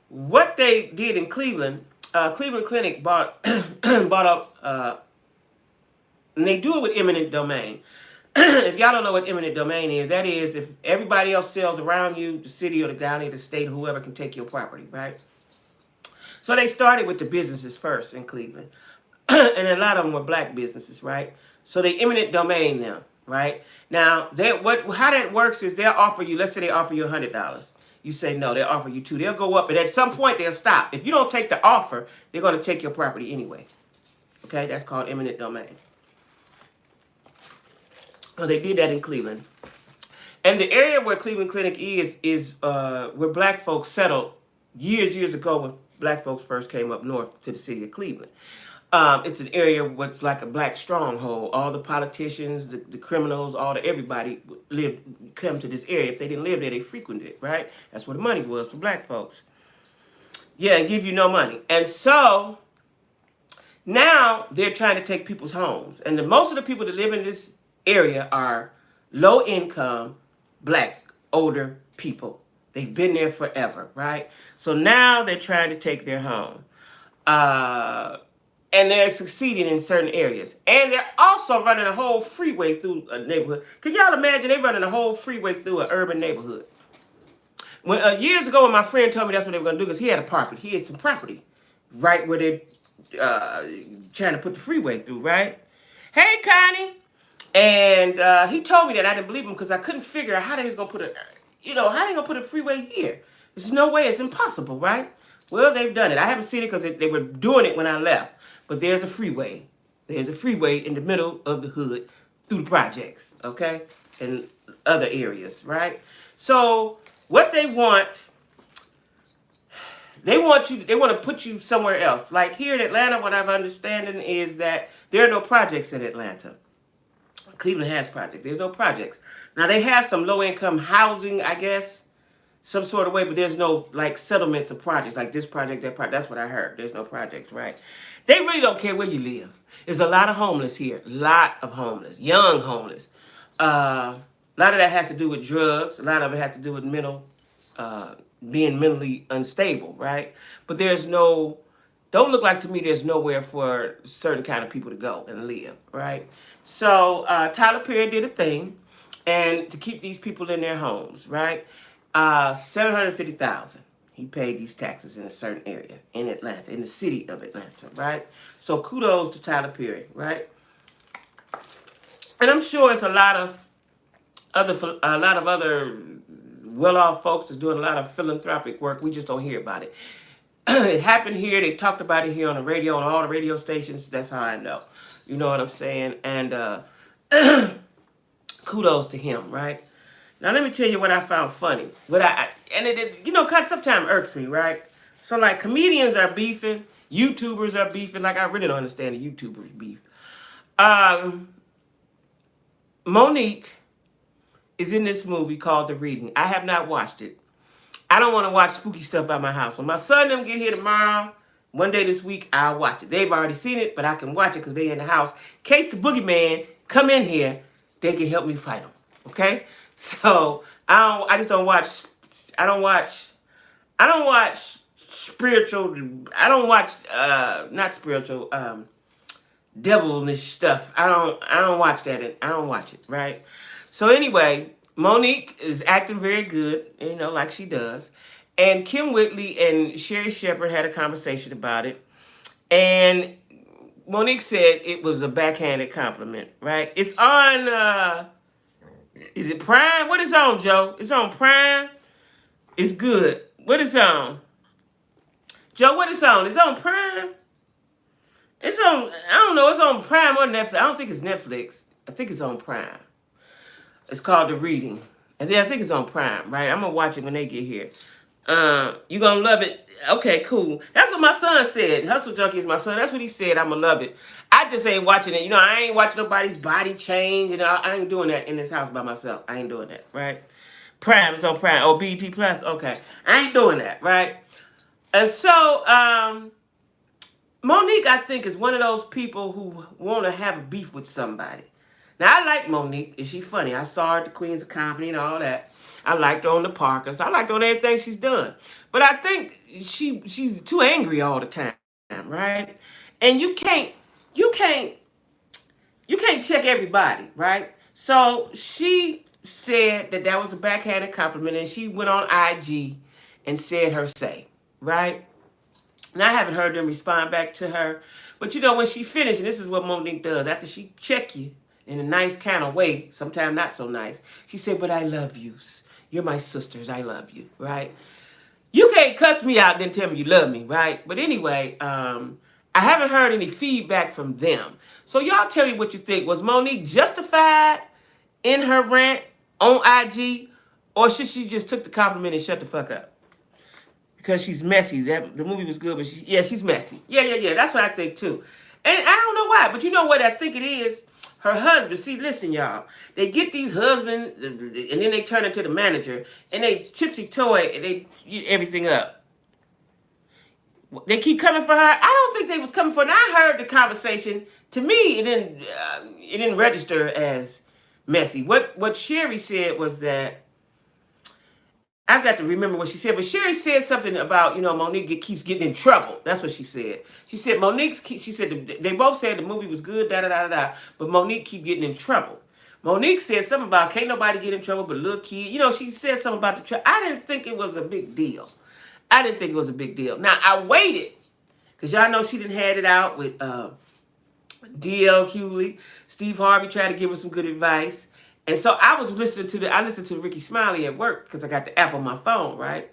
What they did in Cleveland, Cleveland Clinic bought up, and they do it with eminent domain. If y'all don't know what eminent domain is, that is if everybody else sells around you, the city or the county, the state, whoever can take your property, right? So they started with the businesses first in Cleveland. And a lot of them were black businesses, right? So they eminent domain them, right? Now, how that works is they'll offer you, let's say they offer you $100. You say no, they'll offer you $2. They'll go up, and at some point they'll stop. If you don't take the offer, they're going to take your property anyway. Okay, that's called eminent domain. Well, they did that in Cleveland. And the area where Cleveland Clinic is where black folks settled years ago when black folks first came up north to the city of Cleveland. It's an area with like a black stronghold. All the politicians, the criminals, everybody come to this area. If they didn't live there, they frequented it, right? That's where the money was for black folks. Yeah, give you no money. And so now they're trying to take people's homes. And most of the people that live in this area are low income, black, older people. They've been there forever, right? So now they're trying to take their home. And they're succeeding in certain areas. And they're also running a whole freeway through a neighborhood. Can y'all imagine they running a whole freeway through an urban neighborhood? When years ago, when my friend told me that's what they were going to do, because he had a property. He had some property right where they're trying to put the freeway through, right? Hey, Connie. And he told me that. I didn't believe him because I couldn't figure out how they was going to put how they going to put a freeway here? There's no way. It's impossible, right? Well, they've done it. I haven't seen it because they were doing it when I left. But there's a freeway. There's a freeway in the middle of the hood through the projects, okay? And other areas, right? So what they want to put you somewhere else. Like here in Atlanta, what I'm understanding is that there are no projects in Atlanta. Cleveland has projects. There's no projects. Now they have some low-income housing, I guess, some sort of way, but there's no like settlements of projects like this project, that project. That's what I heard. There's no projects, right? They really don't care where you live. There's a lot of homeless here. A lot of homeless, young homeless. A lot of that has to do with drugs. A lot of it has to do with being mentally unstable, right? But don't look like to me there's nowhere for certain kind of people to go and live, right? So Tyler Perry did a thing, and to keep these people in their homes, right? $750,000. He paid these taxes in a certain area in Atlanta, in the city of Atlanta, right? So kudos to Tyler Perry, right? And I'm sure it's a lot of other well-off folks that's doing a lot of philanthropic work. We just don't hear about it. It happened here. They talked about it here on the radio, on all the radio stations. That's how I know. You know what I'm saying? And kudos to him, right? Now let me tell you what I found funny. It sometimes irks me, right? So like comedians are beefing, YouTubers are beefing. Like I really don't understand the YouTubers beef. Monique is in this movie called The Reading. I have not watched it. I don't want to watch spooky stuff by my house. When my son them get here tomorrow, one day this week, I'll watch it. They've already seen it, but I can watch it because they're in the house. In case the boogeyman come in here, they can help me fight him. Okay? So I just don't watch. I don't watch spiritual. I don't watch not spiritual. Devilish stuff. I don't watch that. I don't watch it. Right. So anyway, Monique is acting very good, like she does. And Kim Whitley and Sherry Shepherd had a conversation about it. And Monique said it was a backhanded compliment, right? It's on, is it Prime? What is on, Joe? It's on Prime. It's good. What is on? Joe, what is on? It's on Prime? It's on, I don't know, it's on Prime or Netflix. I don't think it's Netflix. I think it's on Prime. It's called The Reading. And then I think it's on Prime, right? I'm going to watch it when they get here. You going to love it? Okay, cool. That's what my son said. Hustle Junkie is my son. That's what he said. I'm going to love it. I just ain't watching it. I ain't watching nobody's body change. I ain't doing that in this house by myself. I ain't doing that, right? Prime, it's on Prime. Oh, BET Plus? Okay. I ain't doing that, right? And so, Monique, I think, is one of those people who want to have a beef with somebody. Now, I like Monique. Is she funny? I saw her at the Queens of Comedy and all that. I liked her on the Parkers. I liked her on everything she's done. But I think she's too angry all the time, right? And you can't check everybody, right? So she said that was a backhanded compliment, and she went on IG and said her say, right? Now, I haven't heard them respond back to her. But when she finished, and this is what Monique does, after she check you in a nice kind of way, sometimes not so nice, she said, but I love you. You're my sisters. I love you, right? You can't cuss me out and then tell me you love me, right? But anyway, I haven't heard any feedback from them. So y'all tell me what you think. Was Monique justified in her rant on IG, or should she just took the compliment and shut the fuck up? Because she's messy. The movie was good, but she's messy. Yeah. That's what I think too. And I don't know why, but you know what I think it is? Her husband. See, listen, y'all. They get these husbands, and then they turn into the manager, and they tipsy-toe and they eat everything up. They keep coming for her. I don't think they was coming for her. And I heard the conversation. To me, it didn't register as messy. What Sherry said was that I've got to remember what she said, but Sherry said something about, Monique keeps getting in trouble. That's what she said. She said she said they both said the movie was good, da da da da da, but Monique keep getting in trouble. Monique said something about can't nobody get in trouble but little kid. She said something about the trouble. I didn't think it was a big deal. I didn't think it was a big deal. Now I waited because y'all know she didn't had it out with D.L. Hewley. Steve Harvey tried to give her some good advice. And so I listened to Ricky Smiley at work because I got the app on my phone, right?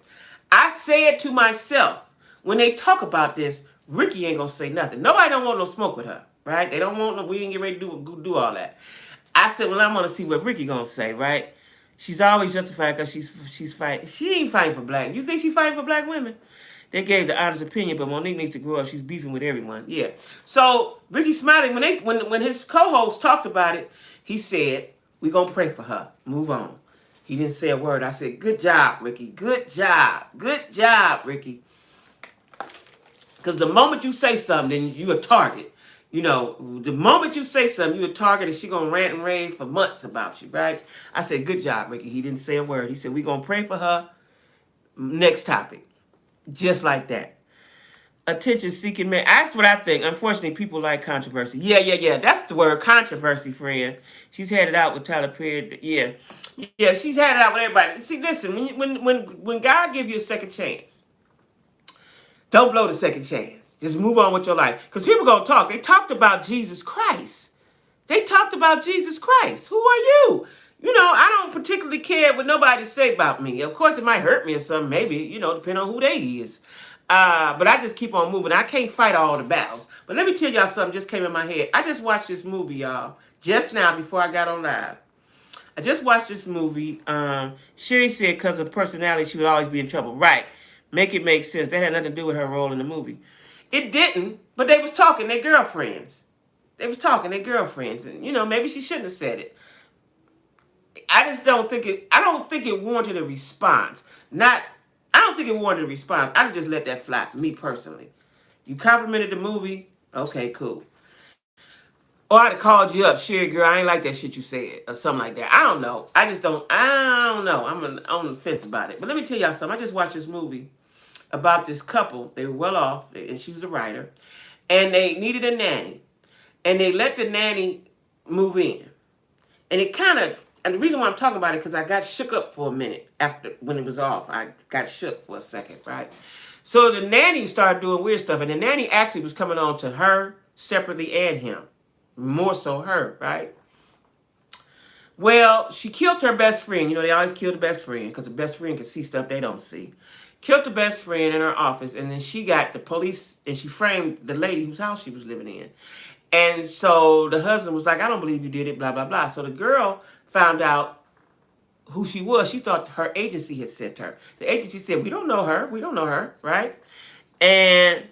I said to myself, when they talk about this, Ricky ain't gonna say nothing. Nobody don't want no smoke with her, right? They don't want no, we ain't get ready to do all that. I said, well, I'm gonna see what Ricky gonna say, right? She's always justified because she's fighting. She ain't fighting for black. You think she fighting for black women? They gave the honest opinion, but Monique needs to grow up. She's beefing with everyone. Yeah. So Ricky Smiley, when his co-host talked about it, he said, "We're gonna pray for her. Move on." He didn't say a word. I said, "Good job, Ricky. Good job. Good job, Ricky." Because the moment you say something, then you a target. The moment you say something, you a target, and she gonna rant and rave for months about you, right? I said, "Good job, Ricky." He didn't say a word. He said, "We're gonna pray for her." Next topic. Just like that. Attention-seeking man. That's what I think. Unfortunately, people like controversy. Yeah, yeah, yeah. That's the word, controversy, friend. She's had it out with Tyler Perry. Yeah, yeah. She's had it out with everybody. See, listen. When God give you a second chance, don't blow the second chance. Just move on with your life. Because people gonna talk. They talked about Jesus Christ. They talked about Jesus Christ. Who are you? I don't particularly care what nobody say about me. Of course, it might hurt me or something, maybe, depending on who they is. But I just keep on moving. I can't fight all the battles. But let me tell y'all something just came in my head. I just watched this movie, y'all, just now before I got on live. I just watched this movie. Sherry said because of personality, she would always be in trouble. Right. Make it make sense. That had nothing to do with her role in the movie. It didn't, but they was talking. They're girlfriends. They was talking. They're girlfriends. And, maybe she shouldn't have said it. I just don't think it. I don't think it warranted a response. I don't think it warranted a response. I'd just let that fly. Me personally, you complimented the movie. Okay, cool. Or I'd have called you up, Sherry, girl. I ain't like that shit you said, or something like that. I don't know. I just don't. I don't know. I'm on the fence about it. But let me tell y'all something. I just watched this movie about this couple. They were well off, and she was a writer, and they needed a nanny, and they let the nanny move in. And and the reason why I'm talking about it, because I got shook up for a minute when it was off. I got shook for a second, right? So the nanny started doing weird stuff, and the nanny actually was coming on to her separately and him. More so her, right? Well, she killed her best friend. They always kill the best friend, because the best friend can see stuff they don't see. Killed the best friend in her office, and then she got the police, and she framed the lady whose house she was living in. And so the husband was like, "I don't believe you did it, blah, blah, blah." So the girl found out who she was. She thought her agency had sent her. The agency said, "We don't know her. We don't know her," right? And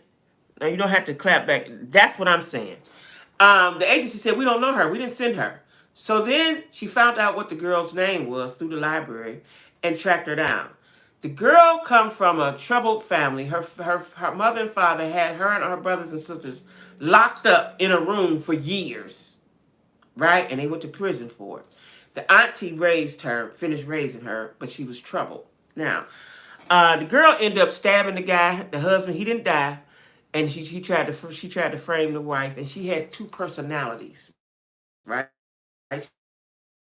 now you don't have to clap back. That's what I'm saying. The agency said, "We don't know her. We didn't send her." So then she found out what the girl's name was through the library and tracked her down. The girl come from a troubled family. Her mother and father had her and her brothers and sisters locked up in a room for years, right? And they went to prison for it. The auntie finished raising her, but she was troubled. Now, the girl ended up stabbing the guy, the husband. He didn't die, and she tried to frame the wife, and she had two personalities, right?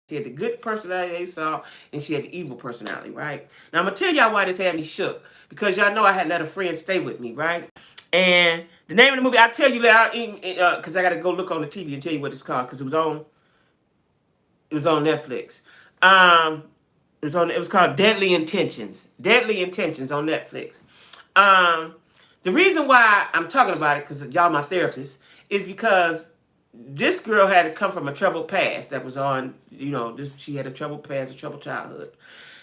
She had the good personality they saw, and she had the evil personality, right? Now, I'm going to tell y'all why this had me shook. Because y'all know I had let a friend stay with me, right? And the name of the movie, I'll tell you later, because I got to go look on the TV and tell you what it's called, because it was on Netflix. It was called Deadly Intentions. Deadly Intentions on Netflix. The reason why I'm talking about it, because y'all my therapist, is because this girl had to come from a troubled past that was on, she had a troubled past, a troubled childhood.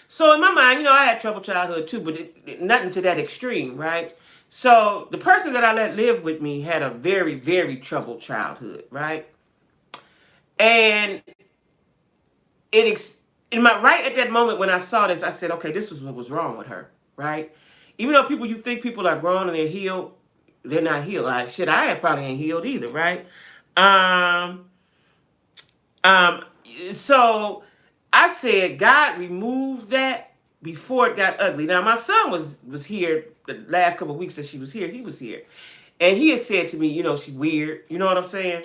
So in my mind, I had troubled childhood too, but nothing to that extreme, right? So the person that I let live with me had a very, very troubled childhood, right? And right at that moment when I saw this, I said, okay, this was what was wrong with her, right? Even though you think people are grown and they're healed, they're not healed. Like, shit, I probably ain't healed either, right? So I said, God, remove that before it got ugly. Now my son was here the last couple of weeks that she was here. He was here, and he had said to me, you know, she's weird. You know what I'm saying?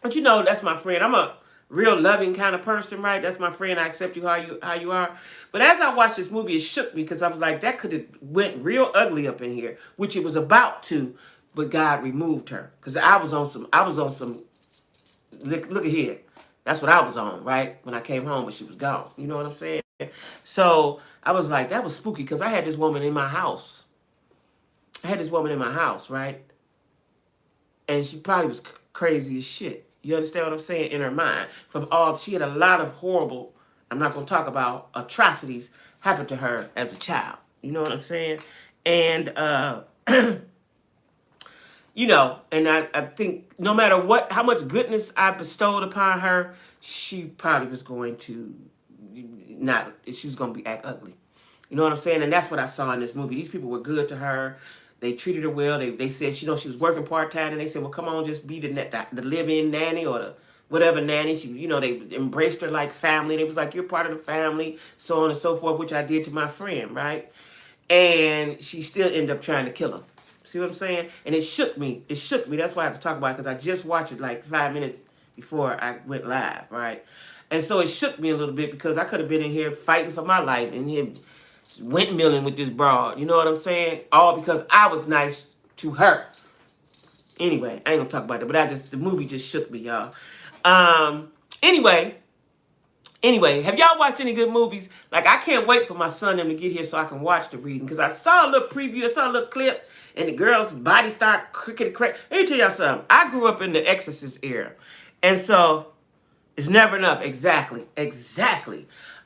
But you know, that's my friend. I'm a real loving kind of person, right? That's my friend. I accept you how you are. But as I watched this movie, it shook me because I was like, that could have went real ugly up in here, which it was about to, but God removed her because I was on some. Look at here. That's what I was on, right? When I came home, but she was gone. You know what I'm saying? So I was like, that was spooky because I had this woman in my house. I had this woman in my house, right? And she probably was crazy as shit. You understand what I'm saying? In her mind. She had a lot of horrible, I'm not going to talk about atrocities happen to her as a child. You know what I'm saying? And, you know, and I think no matter how much goodness I bestowed upon her, she probably was going to she was going to act ugly. You know what I'm saying? And that's what I saw in this movie. These people were good to her. They treated her well. They said, you know, she was working part-time, and they said, well, come on, just be the live-in nanny or the whatever nanny. She, you know, they embraced her like family. They was like, you're part of the family, so on and so forth, which I did to my friend, right? And she still ended up trying to kill him. See what I'm saying? And it shook me. It shook me. That's why I have to talk about it, because I just watched it like 5 minutes before I went live, right? And so it shook me a little bit because I could have been in here fighting for my life and here windmilling with this broad. You know what I'm saying? All because I was nice to her. Anyway, I ain't gonna talk about that, but the movie just shook me, y'all. Anyway, have y'all watched any good movies? Like, I can't wait for my son and them to get here so I can watch the reading, because I saw a little preview, I saw a little clip, and the girl's body started cricket crack. Let me tell y'all something. I grew up in the Exorcist era, and so it's never enough. Exactly.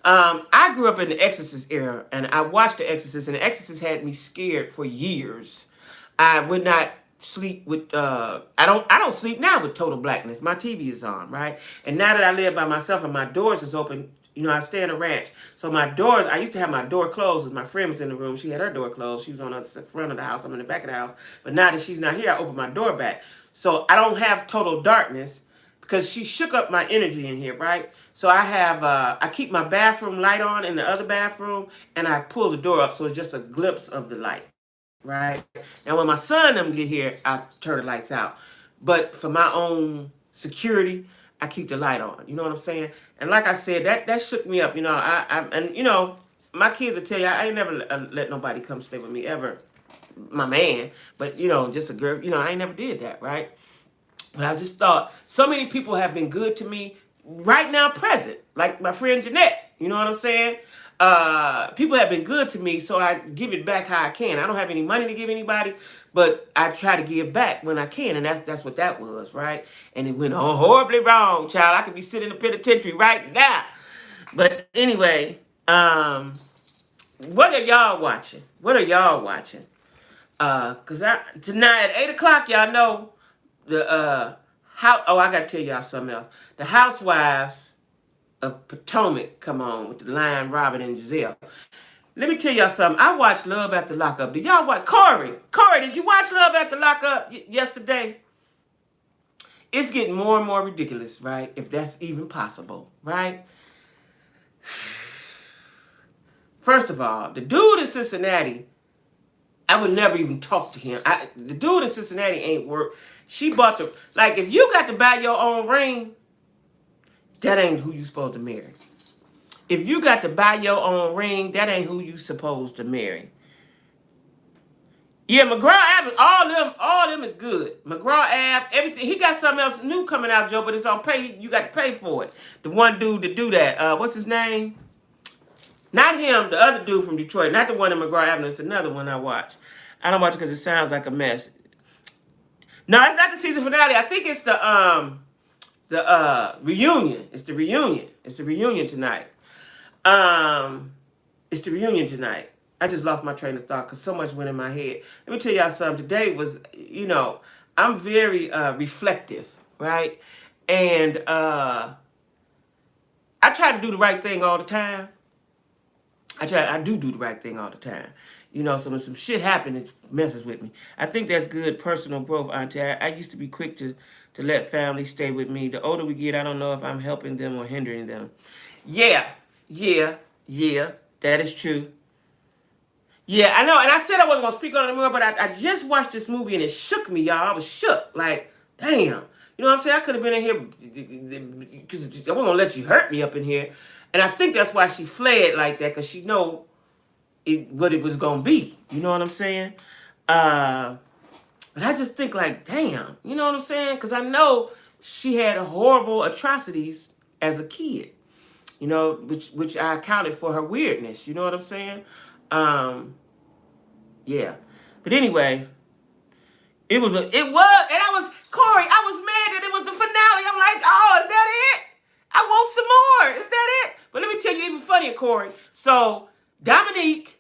I grew up in the Exorcist era, and I watched The Exorcist, and The Exorcist had me scared for years. I would not sleep with. I don't sleep now with total blackness. My TV is on, right? And now that I live by myself and my doors is open, you know, I stay in a ranch, so my doors. I used to have my door closed. As my friend was in the room, she had her door closed. She was on the front of the house. I'm in the back of the house. But now that she's not here, I open my door back, so I don't have total darkness, because she shook up my energy in here, right? So I keep my bathroom light on in the other bathroom, and I pull the door up so it's just a glimpse of the light, right? Now when my son and them get here, I turn the lights out. But for my own security, I keep the light on. You know what I'm saying? And like I said, that shook me up. You know, and you know, my kids will tell you, I ain't never let nobody come stay with me ever, my man. But you know, just a girl. You know, I ain't never did that, right? But I just thought, so many people have been good to me right now, present. Like my friend Jeanette, you know what I'm saying? People have been good to me, so I give it back how I can. I don't have any money to give anybody, but I try to give back when I can, and that's what that was, right? And it went horribly wrong, child. I could be sitting in the penitentiary right now. But anyway, what are y'all watching? What are y'all watching? Cause tonight at 8 o'clock, y'all know, I gotta tell y'all something else. The Housewives of Potomac come on with the Lion, Robin, and Giselle. Let me tell y'all something. I watched Love After Lockup. Did y'all watch? Corey, did you watch Love After Lockup yesterday? It's getting more and more ridiculous, right? If that's even possible, right? First of all, the dude in Cincinnati, I would never even talk to him. The dude in Cincinnati ain't work. She bought like, if you got to buy your own ring, that ain't who you supposed to marry. If you got to buy your own ring, that ain't who you supposed to marry. Yeah, McGraw-Ave, all them is good. McGraw-Ave, everything. He got something else new coming out, Joe, but it's on pay. You got to pay for it. The one dude to do that. What's his name? Not him, the other dude from Detroit. Not the one in McGraw-Ave. It's another one I watch. I don't watch it because it sounds like a mess. No, it's not the season finale. I think it's the reunion. It's the reunion. It's the reunion tonight. It's the reunion tonight. I just lost my train of thought because so much went in my head. Let me tell y'all something. Today was, you know, I'm very reflective, right? And I try to do the right thing all the time. I do the right thing all the time. You know, so when some shit happens, it messes with me. I think that's good personal growth, Auntie. I used to be quick to let family stay with me. The older we get, I don't know if I'm helping them or hindering them. Yeah. That is true. Yeah, I know. And I said I wasn't gonna speak on it anymore, but I just watched this movie and it shook me, y'all. I was shook. Like, damn. You know what I'm saying? I could have been in here because I wasn't gonna let you hurt me up in here. And I think that's why she fled like that, because she know what it was gonna be. You know what I'm saying? But I just think like, damn. You know what I'm saying? Because I know she had horrible atrocities as a kid. You know, which I accounted for her weirdness. You know what I'm saying? Yeah. But anyway, it was, and I was, Corey, I was mad that it was the finale. I'm like, oh, is that it? I want some more. Is that it? But let me tell you even funnier, Corey. So Monique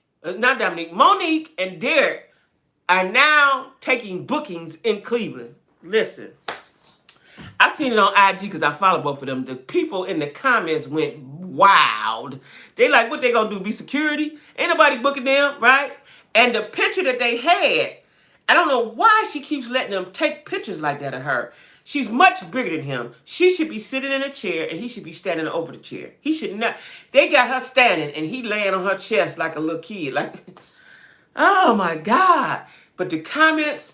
and Derek are now taking bookings in Cleveland. Listen, I seen it on IG because I follow both of them. The people in the comments went wild. They like, what they gonna do? Be security? Ain't nobody booking them, right? And the picture that they had, I don't know why she keeps letting them take pictures like that of her. She's much bigger than him. She should be sitting in a chair and he should be standing over the chair. He should not. They got her standing and he laying on her chest like a little kid. Like, oh my God. But the comments,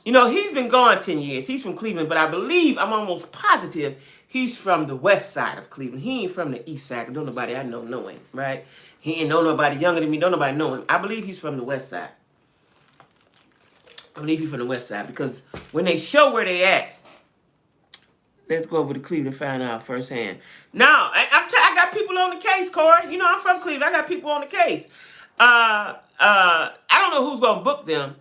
you know, he's been gone 10 years. He's from Cleveland, but I believe, I'm almost positive, he's from the west side of Cleveland. He ain't from the east side. Don't nobody I know him, right? He ain't know nobody younger than me. Don't nobody know him. I believe he's from the west side. I believe he's from the west side because when they show where they at, let's go over to Cleveland and find out firsthand. Now, I got people on the case, Corey. You know, I'm from Cleveland. I got people on the case. I don't know who's going to book them.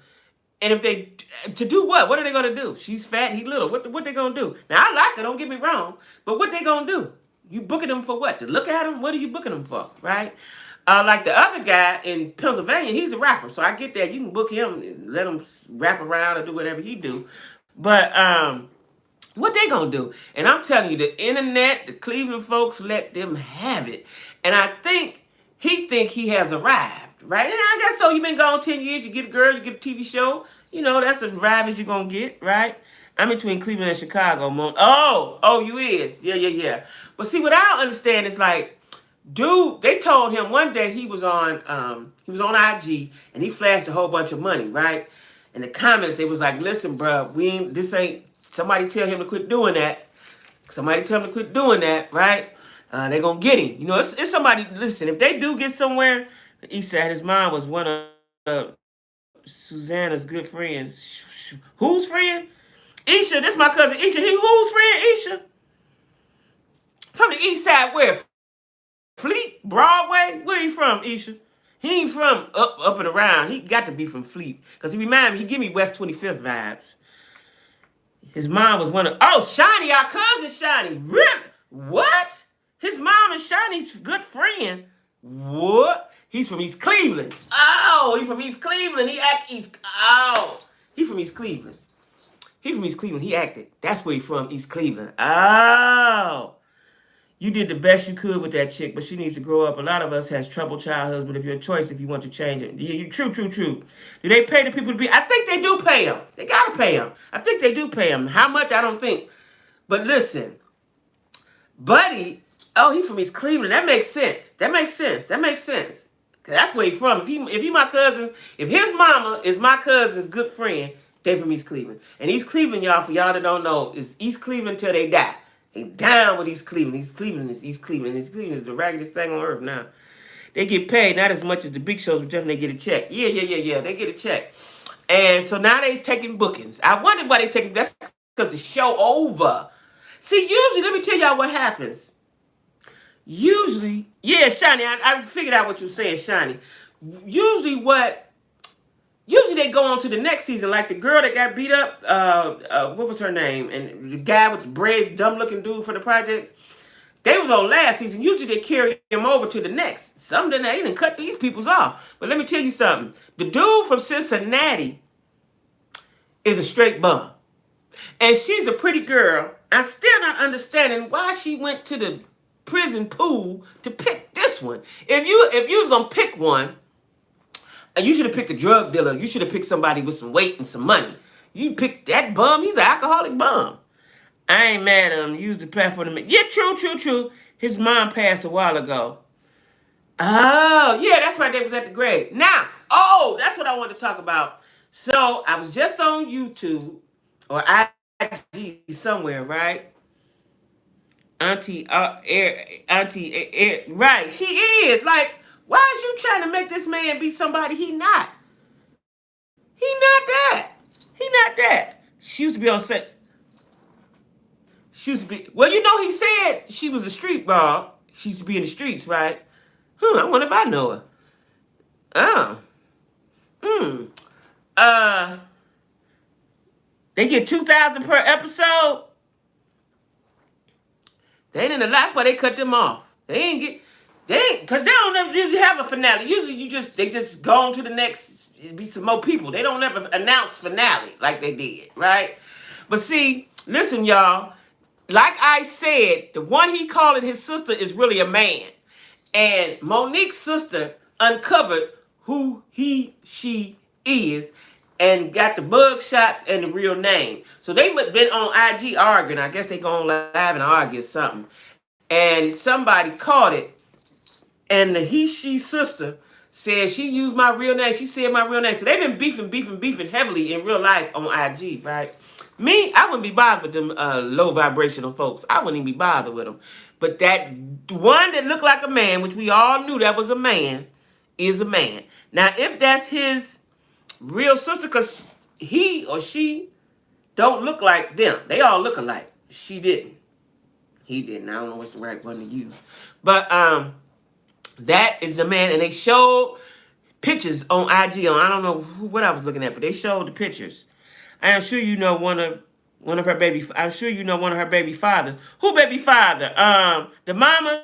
And if they, to do what? What are they going to do? She's fat, he little. What they going to do? Now, I like her, don't get me wrong. But what they going to do? You booking them for what? To look at them? What are you booking them for, right? Like the other guy in Pennsylvania, he's a rapper. So I get that. You can book him and let him rap around or do whatever he do. But what they going to do? And I'm telling you, the internet, the Cleveland folks, let them have it. And I think he has arrived. Right? And I guess so. You've been gone 10 years. You get a girl, you get a TV show. You know, that's as ride as you're going to get, right? I'm between Cleveland and Chicago. Oh, you is. Yeah. But see, what I don't understand is like, dude, they told him one day he was on IG and he flashed a whole bunch of money, right? In the comments, they was like, listen, bro, somebody tell him to quit doing that. Somebody tell him to quit doing that, right? They're going to get him. You know, it's somebody, listen, if they do get somewhere, he said his mom was one of Susanna's good friends. Whose friend? Isha. This my cousin Isha. Whose friend? Isha. From the east side, where? Fleet? Broadway? Where he from, Isha? He ain't from up and around. He got to be from Fleet. Because he remind me, he give me West 25th vibes. His mom was one of, Shani, our cousin Shani. Really? What? His mom is Shani's good friend. What? He's from East Cleveland. Oh, he's from East Cleveland. He from East Cleveland. He from East Cleveland. He acted. That's where he from, East Cleveland. Oh. You did the best you could with that chick, but she needs to grow up. A lot of us has troubled childhoods, but if your choice, if you want to change it. True. Do they pay the people to be? I think they do pay them. They got to pay them. I think they do pay them. How much? I don't think. But listen, Buddy, he from East Cleveland. That makes sense. Cause that's where he from. If he my cousin, if his mama is my cousin's good friend, they from East Cleveland. And East Cleveland, y'all, for y'all that don't know, is East Cleveland till they die. They down with East Cleveland. East Cleveland is East Cleveland. East Cleveland is the raggedest thing on earth now. They get paid, not as much as the big shows, but definitely get a check. Yeah. They get a check. And so now they taking bookings. I wonder why they taking, that's because the show over. See, usually, let me tell y'all what happens. Usually, yeah, Shani, I figured out what you're saying, Shani. Usually they go on to the next season, like the girl that got beat up, what was her name? And the guy with the brave, dumb-looking dude for the projects. They was on last season. Usually they carry him over to the next. Some didn't, they didn't cut these peoples off. But let me tell you something. The dude from Cincinnati is a straight bum. And she's a pretty girl. I'm still not understanding why she went to the prison pool to pick this one. If you was gonna pick one, you should have picked a drug dealer. You should have picked somebody with some weight and some money. You picked that bum. He's an alcoholic bum. I ain't mad at him. Use the platform to make. Yeah, true. His mom passed a while ago. Oh, yeah, that's right. They was at the grave. Now, that's what I wanted to talk about. So I was just on YouTube or IG somewhere, right? Right? She is like, why is you trying to make this man be somebody he not? He not that. He not that. She used to be on set. She used to be. Well, he said she was a street ball. She used to be in the streets, right? I wonder if I know her. Oh. Hmm. Uh, they get 2,000 per episode. They ain't in the last why they cut them off. They ain't get. They ain't because they don't ever usually have a finale. Usually they just go on to the next. Be some more people. They don't ever announce finale like they did, right? But see, listen, y'all. Like I said, the one he calling his sister is really a man. And Monique's sister uncovered who she is and got the mug shots and the real name. So they been on IG arguing. I guess they go on live and argue or something. And somebody caught it. And the she sister said she used my real name. She said my real name. So they've been beefing heavily in real life on IG, right? Me, I wouldn't be bothered with them low vibrational folks. I wouldn't even be bothered with them. But that one that looked like a man, which we all knew that was a man, is a man. Now, if that's his real sister, because he or she don't look like them. They all look alike. She didn't. He didn't. I don't know what's the right one to use. But that is the man, and they showed pictures on IG. I don't know what I was looking at, but they showed the pictures. I am sure you know one of her baby. I'm sure you know one of her baby fathers. Who baby father? The mamas.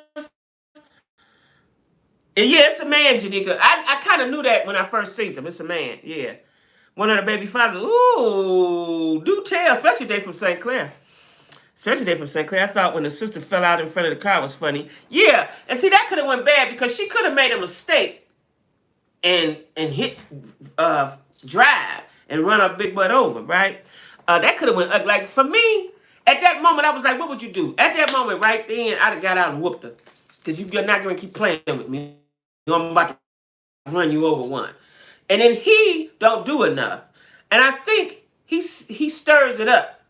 Yeah, it's a man, Janika. I kind of knew that when I first seen him. It's a man. Yeah, one of the baby fathers. Ooh, do tell, especially they from St. Clair. Especially they from St. Clair. I thought when the sister fell out in front of the car was funny. Yeah, and see that could have went bad because she could have made a mistake and hit drive and run her big butt over, right? That could have went like for me at that moment. I was like, what would you do at that moment? Right then, I'd have got out and whooped her because you're not going to keep playing with me. I'm about to run you over one, and then he don't do enough, and I think he stirs it up.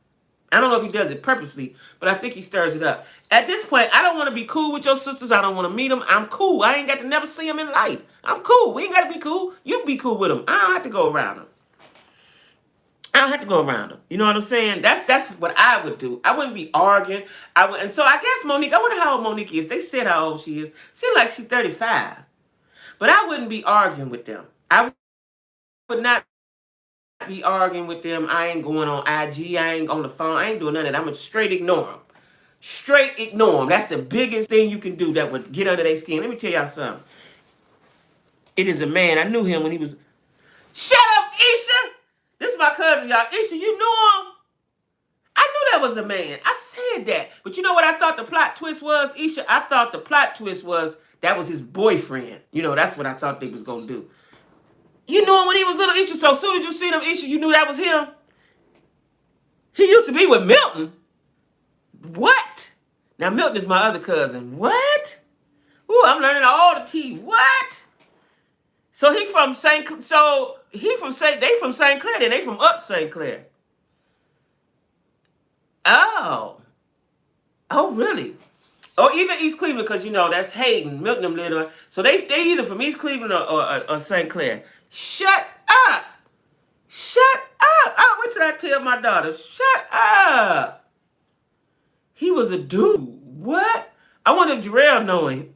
I don't know if he does it purposely, but I think he stirs it up. At this point, I don't want to be cool with your sisters. I don't want to meet them. I'm cool. I ain't got to never see them in life. I'm cool. We ain't got to be cool. You be cool with them. I don't have to go around them. I don't have to go around them. You know what I'm saying? That's what I would do. I wouldn't be arguing. And so I guess Monique, I wonder how old Monique is. They said how old she is. Seems like she's 35. But I wouldn't be arguing with them. I would not be arguing with them. I ain't going on IG. I ain't on the phone. I ain't doing none of that. I'm going to straight ignore them. Straight ignore them. That's the biggest thing you can do that would get under their skin. Let me tell y'all something. It is a man. I knew him when he was... Shut up, Isha! This is my cousin, y'all. Isha, you knew him? I knew that was a man. I said that. But you know what I thought the plot twist was, Isha? I thought the plot twist was that was his boyfriend. That's what I thought they was going to do. You knew him when he was little, Isha. So as soon as you seen him, Isha, you knew that was him. He used to be with Milton. What? Now, Milton is my other cousin. What? Ooh, I'm learning all the tea. What? So they from St. Clair, then they from up St. Clair. Oh. Oh, really? Or even East Cleveland, because that's Hayden, Milton, them little. So they either from East Cleveland or St. Clair. Shut up. Shut up. Oh, wait till I tell my daughter. Shut up. He was a dude. What? I wonder if Jarrell know him.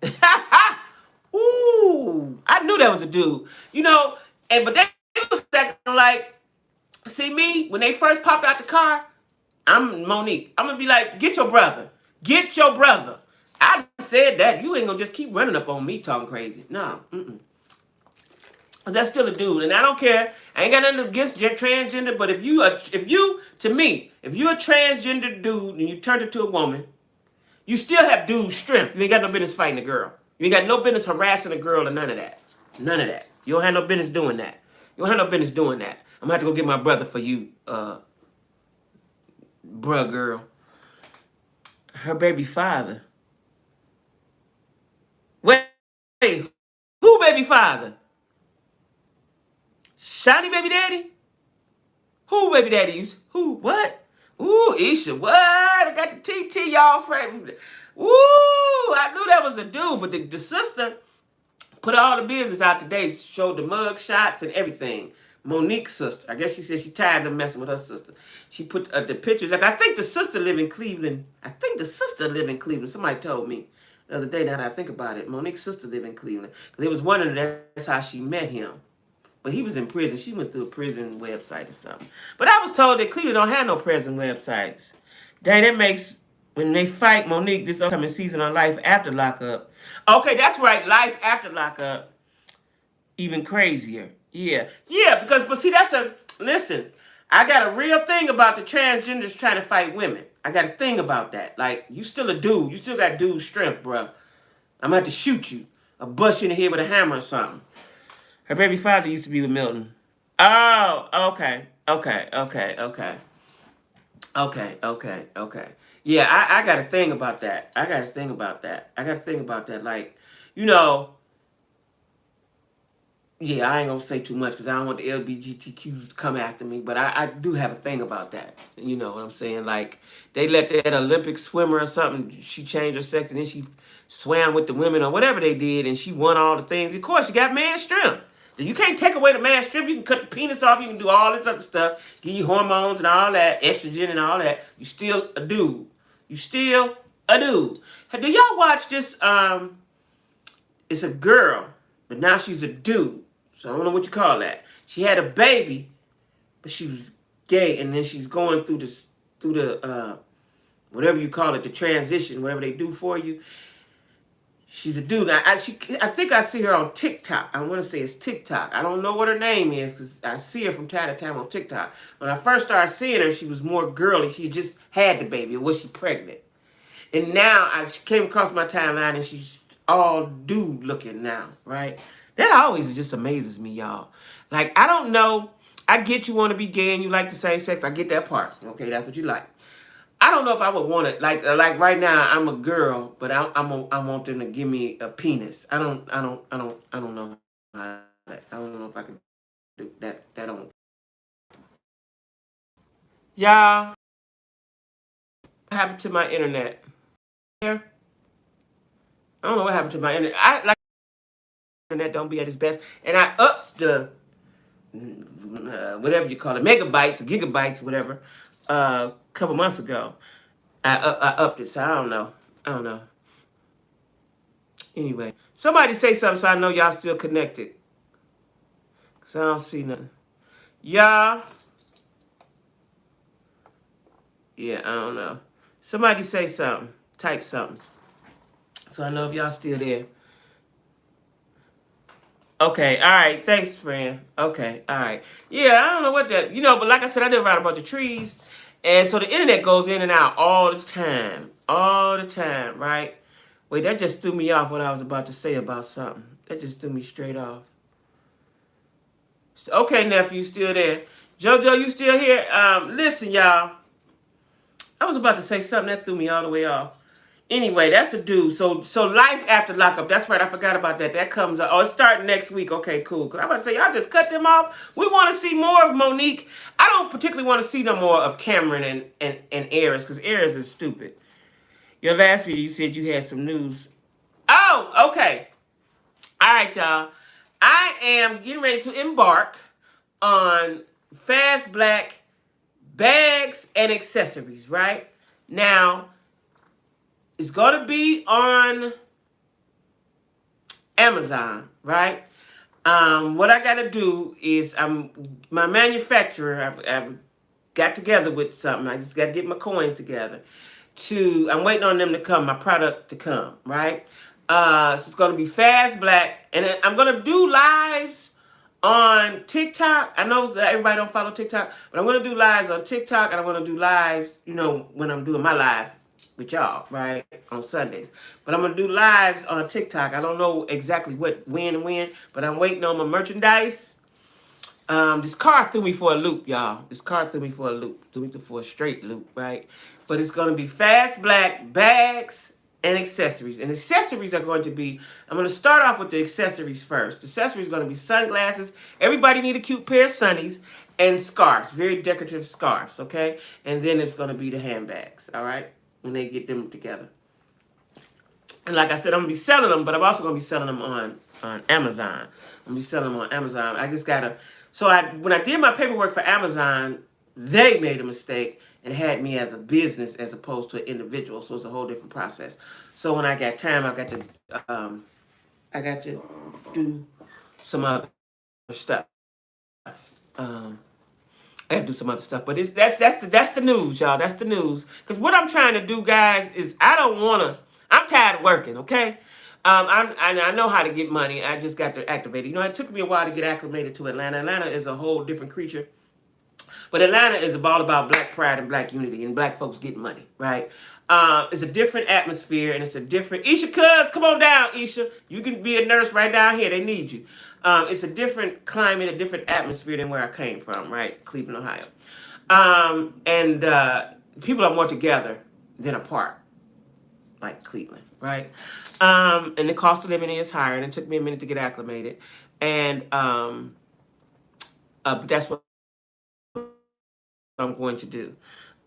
Ooh, I knew that was a dude. But they was acting like, see me, when they first popped out the car, I'm Monique. I'm going to be like, get your brother. Get your brother. I said that. You ain't going to just keep running up on me talking crazy. No. Because that's still a dude. And I don't care. I ain't got nothing against transgender. But if you're a transgender dude and you turned into a woman, you still have dude strength. You ain't got no business fighting a girl. You ain't got no business harassing a girl or none of that. None of that. You don't have no business doing that. You don't have no business doing that. I'm going to have to go get my brother for you, bruh girl. Her baby father. Wait. father? Shiny baby daddy? Who baby daddy? Who? What? Ooh, Isha. What? I got the TT, y'all. Friend. Ooh, I knew that was a dude, but the sister put all the business out today, showed the mug shots and everything. Monique's sister. I guess she said she tired of messing with her sister. She put the pictures. Like, I think the sister live in Cleveland. Somebody told me the other day, now that I think about it. Monique's sister live in Cleveland. They was wondering that's how she met him. But he was in prison. She went through a prison website or something. But I was told that Cleveland don't have no prison websites. Dang, that makes, when they fight Monique this upcoming season on Life After Lockup. Okay, that's right. Life After Lockup. Even crazier. Yeah. Yeah, but see, listen, I got a real thing about the transgenders trying to fight women. I got a thing about that. Like, you still a dude. You still got dude strength, bro. I'm going to have to shoot you. Or bust you in the head with a hammer or something. Her baby father used to be with Milton. Oh, okay. Yeah, I got a thing about that. Like, you know, yeah, I ain't gonna say too much because I don't want the LGBTQs to come after me, but I do have a thing about that. You know what I'm saying? Like, they let that Olympic swimmer or something, she changed her sex and then she swam with the women or whatever they did and she won all the things. Of course, you got man strength. You can't take away the man's strength. You can cut the penis off. You can do all this other stuff. Give you hormones and all that, estrogen and all that. You still a dude. Do y'all watch this? It's a girl, but now she's a dude. So I don't know what you call that. She had a baby, but she was gay, and then she's going through the whatever you call it, the transition, whatever they do for you. She's a dude. I think I see her on TikTok. I want to say it's TikTok. I don't know what her name is because I see her from time to time on TikTok. When I first started seeing her, she was more girly. She just had the baby, or was she pregnant? And now she came across my timeline and she's all dude looking now, right? That always just amazes me, y'all. Like, I don't know. I get you want to be gay and you like the same sex. I get that part. Okay, that's what you like. I don't know if I would want it. Like right now, I'm a girl, but I want them to give me a penis. I don't know. I don't know if I can do that. That don't. Y'all, what happened to my internet? Here, I don't know what happened to my internet. I like internet don't be at its best, and I upped the whatever you call it, megabytes, gigabytes, whatever, a couple months ago. I upped it, so I don't know. Anyway, somebody say something so I know y'all still connected. Because I don't see nothing. Y'all. Yeah, I don't know. Somebody say something. Type something. So I know if y'all still there. Okay, all right. Thanks, friend. Okay, all right. Yeah, I don't know what that, but like I said, I live around a bunch of trees. And so the internet goes in and out all the time. All the time, right? Wait, that just threw me off what I was about to say about something. That just threw me straight off. Okay, nephew, you still there? JoJo, you still here? Listen, y'all. I was about to say something that threw me all the way off. Anyway, that's a dude. So Life After Lockup. That's right. I forgot about that. That comes up. Oh, it's starting next week. Okay, cool. Because I'm about to say, y'all just cut them off. We want to see more of Monique. I don't particularly want to see no more of Cameron and Aries because Aries is stupid. Your last video, you said you had some news. Oh, okay. All right, y'all. I am getting ready to embark on Fast Black bags and accessories, right? Now, it's going to be on Amazon, right? What I got to do is my manufacturer, I've got together with something. I just got to get my coins together. I'm waiting on them to come, my product to come, right? So it's going to be Fast Black. And I'm going to do lives on TikTok. I know that everybody don't follow TikTok, but I'm going to do lives on TikTok. And I'm going to do lives, when I'm doing my live with y'all, right, on Sundays. But I'm going to do lives on TikTok. I don't know exactly when, but I'm waiting on my merchandise. This car threw me for a loop, y'all. Threw me for a straight loop, right? But it's going to be Fast Black bags and accessories. And accessories are going to be, I'm going to start off with the accessories first. The accessories are going to be sunglasses. Everybody need a cute pair of sunnies and scarves, very decorative scarves, okay? And then it's going to be the handbags, all right, when they get them together. And like I said, I'm going to be selling them, but I'm also going to be selling them on Amazon. I'm going to be selling them on Amazon. I just got to, so when I did my paperwork for Amazon, they made a mistake and had me as a business as opposed to an individual. So it's a whole different process. So when I got time, I got to do some other stuff. I got to do some other stuff, but that's the news, y'all. That's the news. Because what I'm trying to do, guys, is I'm tired of working. Okay, I know how to get money. I just got to activate it. You know, it took me a while to get acclimated to Atlanta. Atlanta is a whole different creature. But Atlanta is all about black pride and black unity and black folks getting money, right? It's a different atmosphere and it's a different... Isha, cuz, come on down, Isha. You can be a nurse right down here. They need you. It's a different climate, a different atmosphere than where I came from, right? Cleveland, Ohio. And people are more together than apart, like Cleveland, right? And the cost of living is higher, and it took me a minute to get acclimated. And but that's what I'm going to do.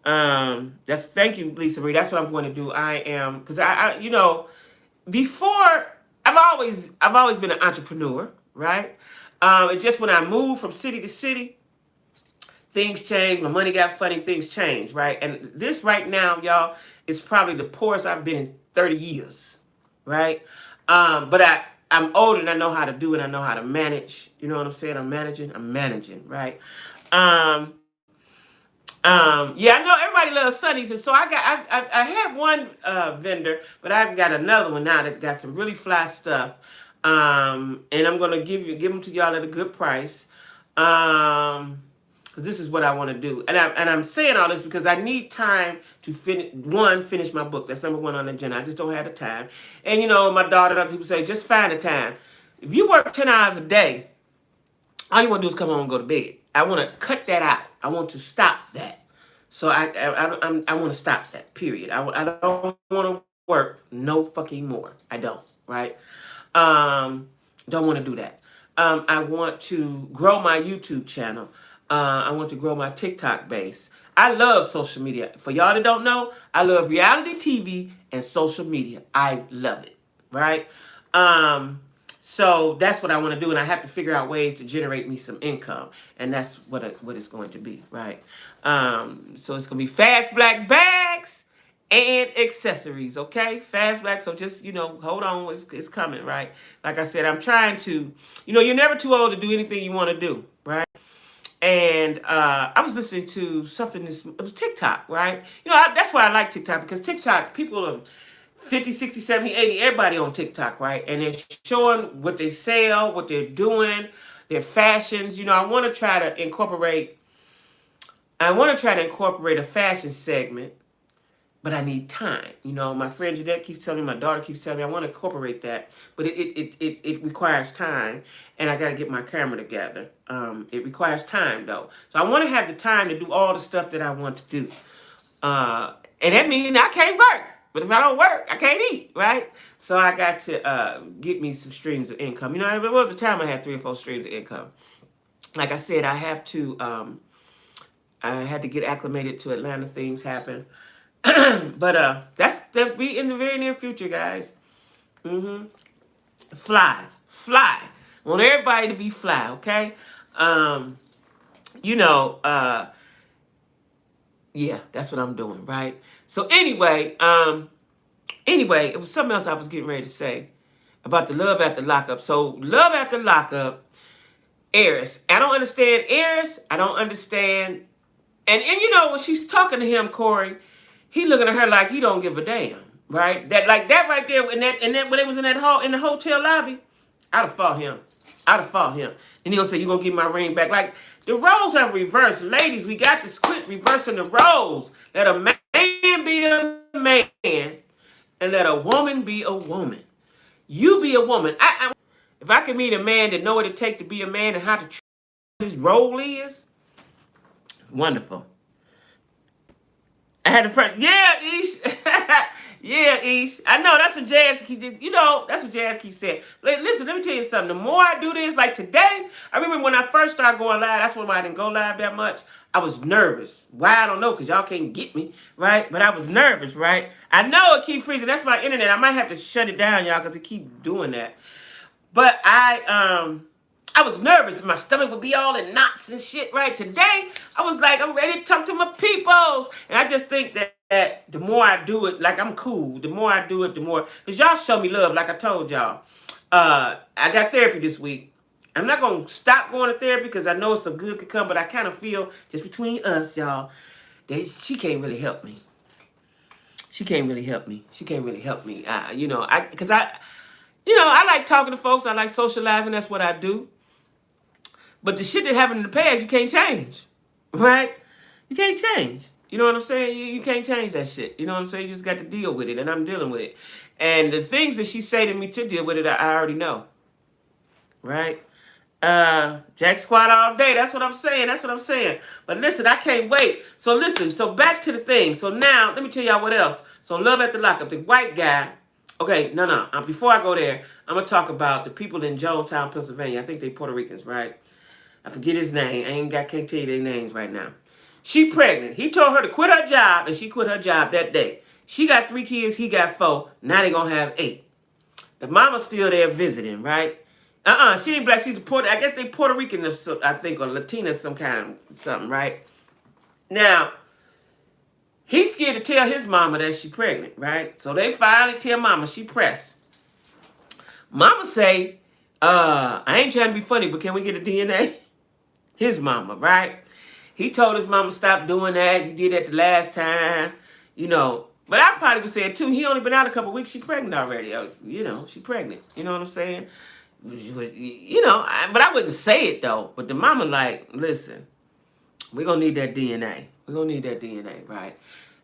Thank you, Lisa Marie. That's what I'm going to do. I am, because I you know, before I've always been an entrepreneur, right? It's just when I moved from city to city, things changed. My money got funny. Things changed, right? And this right now, y'all, is probably the poorest I've been in 30 years, right? But I'm older and I know how to do it. I know how to manage. You know what I'm saying? I'm managing, right? Yeah, I know everybody loves sunnies, and so I had one vendor, but I've got another one now that got some really fly stuff. And I'm gonna give them to y'all at a good price. Because this is what I want to do, and I'm saying all this because I need time to finish my book. That's number one on the agenda. I just don't have the time. And you know, my daughter and other people say, just find the time. If you work 10 hours a day, all you want to do is come home and go to bed. I want to cut that out. I want to stop that. So I want to stop that, period. I don't want to work no fucking more. I don't, right? Don't want to do that. I want to grow my YouTube channel. I want to grow my TikTok base. I love social media. For y'all that don't know, I love reality TV and social media. I love it, right? So that's what I want to do, and I have to figure out ways to generate me some income, and that's what it's going to be, right? So it's going to be fast black bags and accessories, okay? Fast black, so just, you know, hold on, it's coming, right? Like I said, I'm trying to, you know, you're never too old to do anything you want to do, right? And I was listening to something, it was TikTok, right? You know, that's why I like TikTok, because TikTok, people are 50, 60, 70, 80, everybody on TikTok, right? And they're showing what they sell, what they're doing, their fashions. You know, I want to try to incorporate a fashion segment, but I need time. You know, my friend Jeanette keeps telling me, my daughter keeps telling me, I want to incorporate that, but it requires time, and I got to get my camera together. It requires time, though. So I want to have the time to do all the stuff that I want to do. And that means I can't work. But if I don't work, I can't eat, right? So I got to get me some streams of income. You know, there was a time I had 3 or 4 streams of income. Like I said, I had to get acclimated to Atlanta. Things happen. But that'll be in the very near future, guys. Fly. I want everybody to be fly, okay? You know, yeah, that's what I'm doing, right? So anyway, it was something else I was getting ready to say about the love after lockup. So love after lockup, Eris. I don't understand Eris. I don't understand. And you know, when she's talking to him, Corey, he looking at her like he don't give a damn, right? That right there, and that when they was in that hall in the hotel lobby, I'd have fought him. And he'll say, you gonna give my ring back. Like, the roles are reversed. Ladies, we got to quit reversing the roles. Let a man be a man and let a woman be a woman. You be a woman. If I could meet a man that know what it takes to be a man and how to treat his role is, wonderful. I had a friend. Yeah, Ish. Yeah, Ish. I know that's what Jazz keeps. You know that's what Jazz keeps saying. Listen, let me tell you something. The more I do this, like today, I remember when I first started going live. That's when I didn't go live that much. I was nervous. Why I don't know, cause y'all can't get me right. But I was nervous, right? I know it keep freezing. That's my internet. I might have to shut it down, y'all, cause it keep doing that. But I was nervous. My stomach would be all in knots and shit, right? Today, I was like, I'm ready to talk to my peoples. And I just think that the more I do it, like I'm cool. The more I do it, the more, because y'all show me love, like I told y'all. I got therapy this week. I'm not going to stop going to therapy because I know some good could come, but I kind of feel, just between us, y'all, that she can't really help me. She can't really help me. She can't really help me. Because I like talking to folks. I like socializing. That's what I do. But the shit that happened in the past, you can't change, right? You can't change. You know what I'm saying? You can't change that shit. You know what I'm saying? You just got to deal with it, and I'm dealing with it. And the things that she say to me to deal with it, I already know, right? Jack squat all day. That's what I'm saying. That's what I'm saying. But listen, I can't wait. So listen. So back to the thing. So now, let me tell y'all what else. So love at the lockup. The white guy. Okay, no. Before I go there, I'm gonna talk about the people in Jonestown, Pennsylvania. I think they Puerto Ricans, right? I forget his name. Can't tell you their names right now. She pregnant. He told her to quit her job, and she quit her job that day. She got 3 kids. He got 4. Now they gonna have 8. The mama's still there visiting, right? She ain't black. She's I guess they Puerto Rican, I think, or Latina, something, right? Now, he's scared to tell his mama that she pregnant, right? So they finally tell mama she pressed. Mama say, I ain't trying to be funny, but can we get a DNA? His mama, right? He told his mama stop doing that. You did that the last time, But I probably would say it too. He only been out a couple weeks. She pregnant already. She pregnant. You know what I'm saying? But I wouldn't say it though. But the mama like, listen, we're gonna need that DNA. We're gonna need that DNA, right?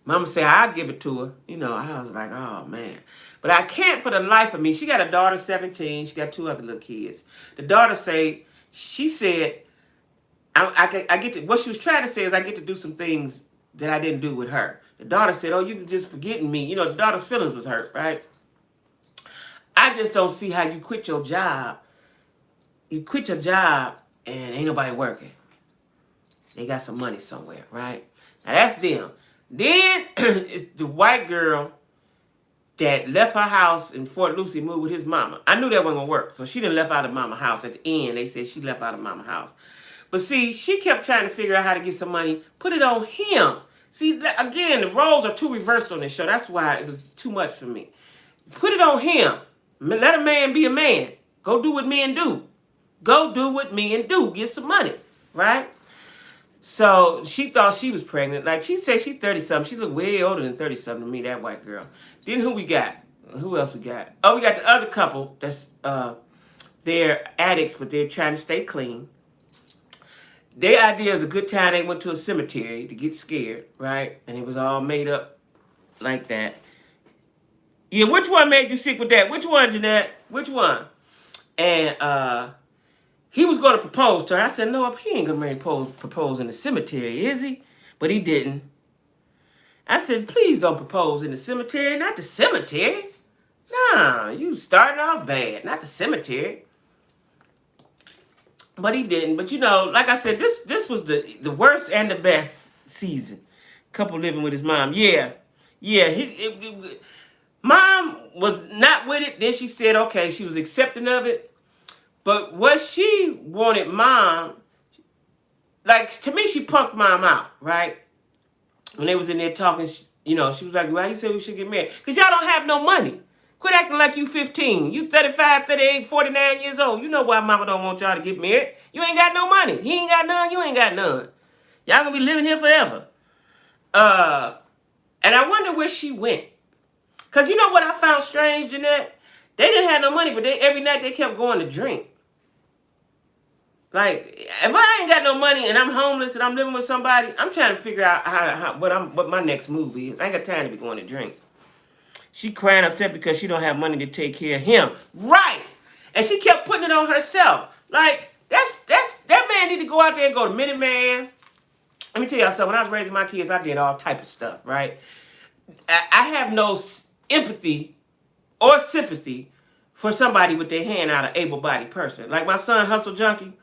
Mama said I'll give it to her. I was like, oh man. But I can't for the life of me. She got a daughter, 17. She got 2 other little kids. The daughter she said, I get to, what she was trying to say is I get to do some things that I didn't do with her. The daughter said, oh, you just forgetting me. The daughter's feelings was hurt, right? I just don't see how you quit your job. You quit your job and ain't nobody working. They got some money somewhere, right? Now that's them. Then it's the white girl that left her house in Fort Lucy, moved with his mama. I knew that wasn't gonna work, so she didn't left out of mama's house. At the end, they said she left out of mama's house. But see, she kept trying to figure out how to get some money, put it on him. See, again, the roles are too reversed on this show. That's why it was too much for me. Put it on him. Let a man be a man. Go do what men do. Go do what men do. Get some money, right? So she thought she was pregnant. Like she said she's 30-something. She looked way older than 30-something to me, that white girl. Then who we got? Who else we got? Oh, we got the other couple that's they're addicts, but they're trying to stay clean. Their idea is a good time. They went to a cemetery to get scared, right? And it was all made up like that. Yeah, which one made you sick with that? Which one, Jeanette? Which one? And he was going to propose to her. I said, no, he ain't going to propose in the cemetery, is he? But he didn't. I said, please don't propose in the cemetery. Not the cemetery. Nah, you starting off bad. Not the cemetery. But he didn't. But like I said, this was the worst and the best season. Couple living with his mom. Yeah. Mom was not with it. Then she said, okay, she was accepting of it. But what she wanted mom, like to me, she punked mom out, right? When they was in there talking, she was like, why you say we should get married? Because y'all don't have no money. Quit acting like you 15. You 35, 38, 49 years old. You know why mama don't want y'all to get married. You ain't got no money. He ain't got none. You ain't got none. Y'all gonna be living here forever. And I wonder where she went. Because you know what I found strange, Jeanette? They didn't have no money, but every night they kept going to drink. Like, if I ain't got no money and I'm homeless and I'm living with somebody, I'm trying to figure out what my next move is. I ain't got time to be going to drink. She crying upset because she don't have money to take care of him. Right. And she kept putting it on herself. Like, that man need to go out there and go to Minuteman. Let me tell y'all something. When I was raising my kids, I did all type of stuff, right? I have no empathy or sympathy for somebody with their hand out, an able-bodied person. Like my son, Hustle Junkie.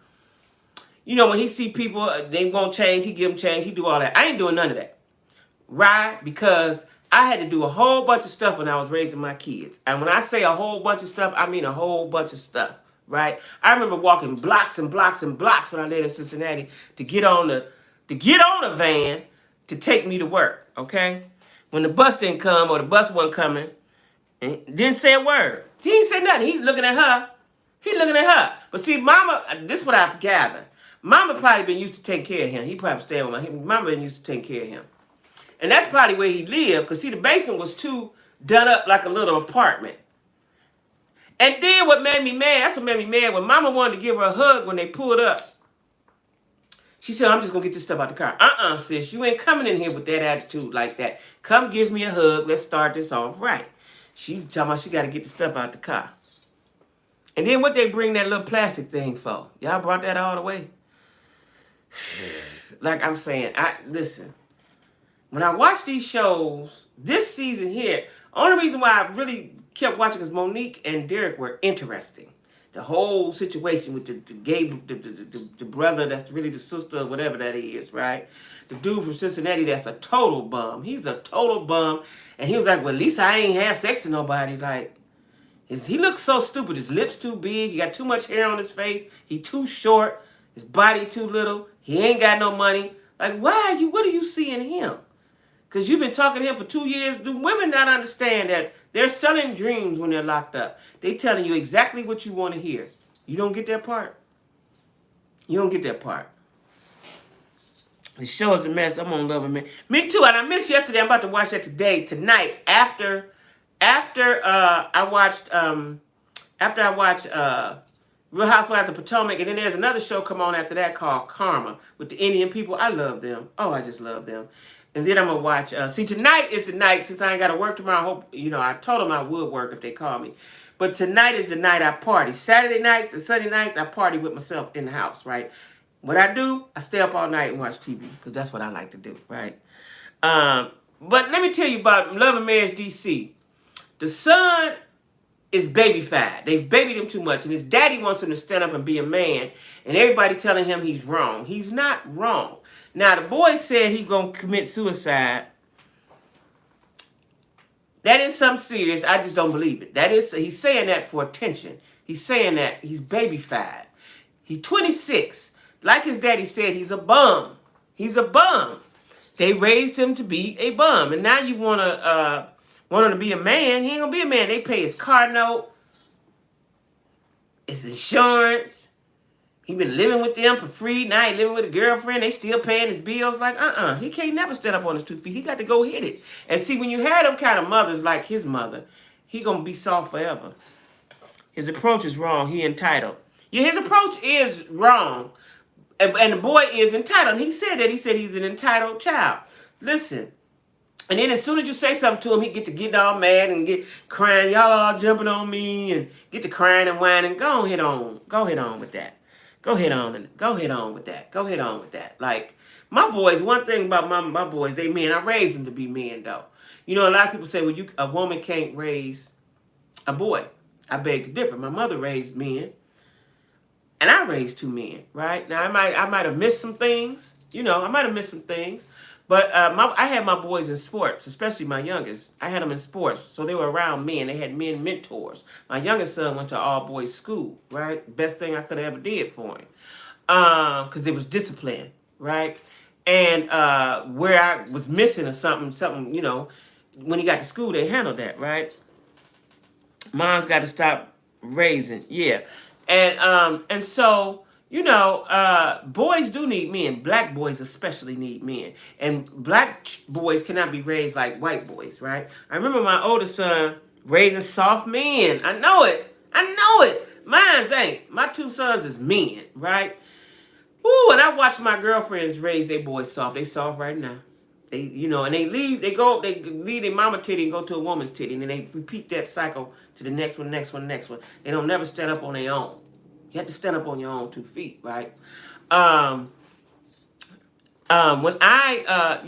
You know, when he see people, they won't change, he give them change, he do all that. I ain't doing none of that. Why? Because I had to do a whole bunch of stuff when I was raising my kids. And when I say a whole bunch of stuff, I mean a whole bunch of stuff, right? I remember walking blocks and blocks and blocks when I lived in Cincinnati to get on a van to take me to work, okay? When the bus didn't come or the bus wasn't coming, and didn't say a word. He didn't say nothing. He looking at her. But see, Mama, this is what I've gathered. Mama probably been used to taking care of him. He probably staying with him. Mama been used to taking care of him. And that's probably where he lived, because see, the basement was too done up like a little apartment. And then what made me mad, that's what made me mad, when Mama wanted to give her a hug when they pulled up. She said, I'm just going to get this stuff out the car. Sis, you ain't coming in here with that attitude like that. Come give me a hug. Let's start this off right. She talking about she got to get the stuff out the car. And then what they bring that little plastic thing for? Y'all brought that all the way? Like I'm saying, listen. When I watch these shows, this season here, only reason why I really kept watching is Monique and Derek were interesting. The whole situation with the gay, the brother that's really the sister or whatever that is, right? The dude from Cincinnati that's a total bum. He's a total bum. And he was like, well, at least I ain't had sex with nobody. Like, he looks so stupid. His lips too big. He got too much hair on his face. He too short. His body too little. He ain't got no money. Like, what do you see in him? Because you've been talking to him for 2 years. Do women not understand that they're selling dreams when they're locked up? They telling you exactly what you want to hear. You don't get that part? You don't get that part. The show is a mess. I'm on Love and Man. Me too. And I missed yesterday. I'm about to watch that tonight, after I watched Real Housewives of Potomac, and then there's another show come on after that called Karma with the Indian people. I love them. Oh, I just love them. And then I'm going to watch, tonight is the night, since I ain't got to work tomorrow. I hope, I told them I would work if they call me. But tonight is the night I party. Saturday nights and Sunday nights, I party with myself in the house, right? What I do, I stay up all night and watch TV, because that's what I like to do, right? But let me tell you about Love and Marriage DC. The son is babyfied. They've babied him too much, and his daddy wants him to stand up and be a man, and everybody telling him he's wrong. He's not wrong. Now, the boy said he's going to commit suicide. That is something serious. I just don't believe it. He's saying that for attention. He's saying that he's babyfied. He's 26. Like his daddy said, he's a bum. He's a bum. They raised him to be a bum, and now you want him to be a man. He ain't going to be a man. They pay his car note, his insurance. He been living with them for free. Now he living with a girlfriend. They still paying his bills. Like, He can't never stand up on his 2 feet. He got to go hit it. And see, when you have them kind of mothers like his mother, he going to be soft forever. His approach is wrong. He entitled. Yeah, his approach is wrong. And the boy is entitled. He said that. He said he's an entitled child. Listen. And then as soon as you say something to him, he get to get all mad and get crying. Y'all all jumping on me and get to crying and whining. Go ahead on. Go ahead on with that. Go ahead on with that. Like, my boys, one thing about my boys, they men. I raised them to be men, though. A lot of people say, well, a woman can't raise a boy. I beg to differ. My mother raised men, and I raised 2 men, right? Now, I might have missed some things. But I had my boys in sports, especially my youngest. I had them in sports, so they were around men. They had men mentors. My youngest son went to all-boys school, right? Best thing I could have ever did for him, because it was discipline, right? And where I was missing or something, when he got to school, they handled that, right? Mom's got to stop raising, yeah. And so... boys do need men. Black boys especially need men. And black boys cannot be raised like white boys, right? I remember my oldest son raising soft men. I know it. Mine's ain't. My 2 sons is men, right? Woo, and I watch my girlfriends raise their boys soft. They soft right now. They, and they leave their mama titty and go to a woman's titty. And then they repeat that cycle to the next one. They don't never stand up on their own. You have to stand up on your own 2 feet, right? When I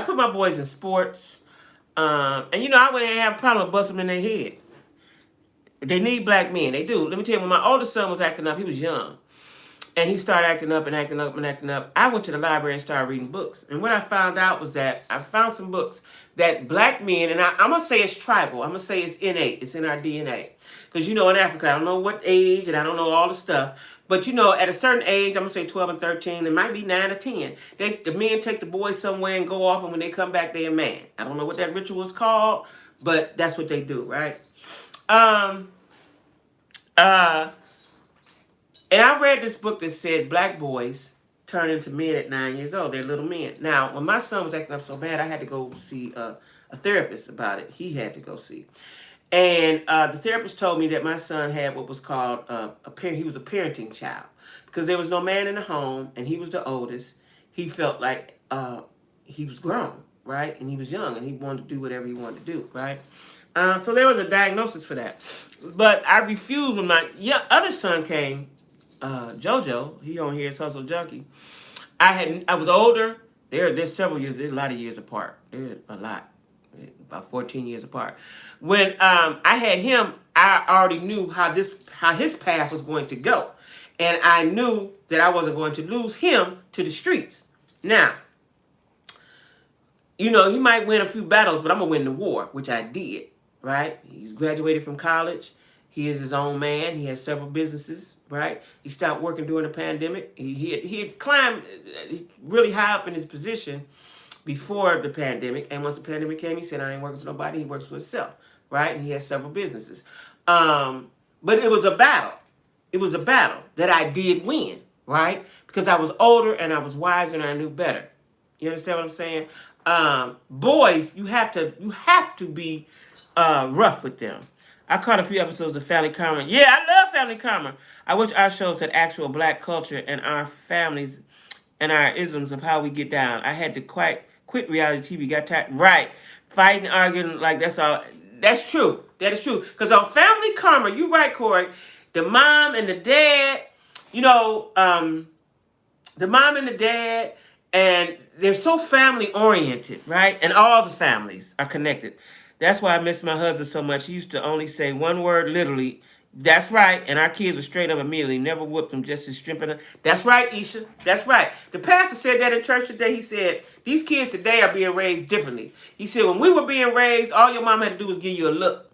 put my boys in sports, And I wouldn't have a problem with busting them in their head. They need black men. They do. Let me tell you, when my oldest son was acting up, he was young. And he started acting up and acting up and acting up. I went to the library and started reading books. And what I found out was that I found some books that black men, and I'm going to say it's tribal. I'm going to say it's innate. It's in our DNA. Because, in Africa, I don't know what age and I don't know all the stuff. But, at a certain age, I'm going to say 12 and 13, it might be 9 or 10. The men take the boys somewhere and go off, and when they come back, they're a man. I don't know what that ritual is called, but that's what they do, right? And I read this book that said black boys turn into men at 9 years old. They're little men. Now, when my son was acting up so bad, I had to go see a therapist about it. He had to go see. And the therapist told me that my son had what was called he was a parenting child. Because there was no man in the home, and he was the oldest. He felt like he was grown, right? And he was young, and he wanted to do whatever he wanted to do, right? So there was a diagnosis for that. But I refused when my other son came. JoJo, he on here is Hustle Junkie. I was older. There's several years. There's a lot of years apart. There's a lot, about 14 years apart. When I had him, I already knew how his path was going to go, and I knew that I wasn't going to lose him to the streets. Now, he might win a few battles, but I'm gonna win the war, which I did. Right? He's graduated from college. He is his own man. He has several businesses, right? He stopped working during the pandemic. He had climbed really high up in his position before the pandemic. And once the pandemic came, he said, I ain't working for nobody. He works for himself, right? And he has several businesses. But it was a battle. It was a battle that I did win, right? Because I was older and I was wiser and I knew better. You understand what I'm saying? Boys, you have to be rough with them. I caught a few episodes of Family Karma. Yeah, I love Family Karma. I wish our shows had actual black culture and our families and our isms of how we get down. I had to quit reality TV. Got tired. Right. Fighting, arguing, like that's all. That's true. That is true. Because on Family Karma, you're right, Corey, the mom and the dad, the mom and the dad, and they're so family oriented, right? And all the families are connected. That's why I miss my husband so much. He used to only say one word literally. That's right. And our kids were straight up immediately. Never whooped them, just as stripping them. That's right, Isha. That's right. The pastor said that in church today. He said, these kids today are being raised differently. He said, when we were being raised, all your mom had to do was give you a look.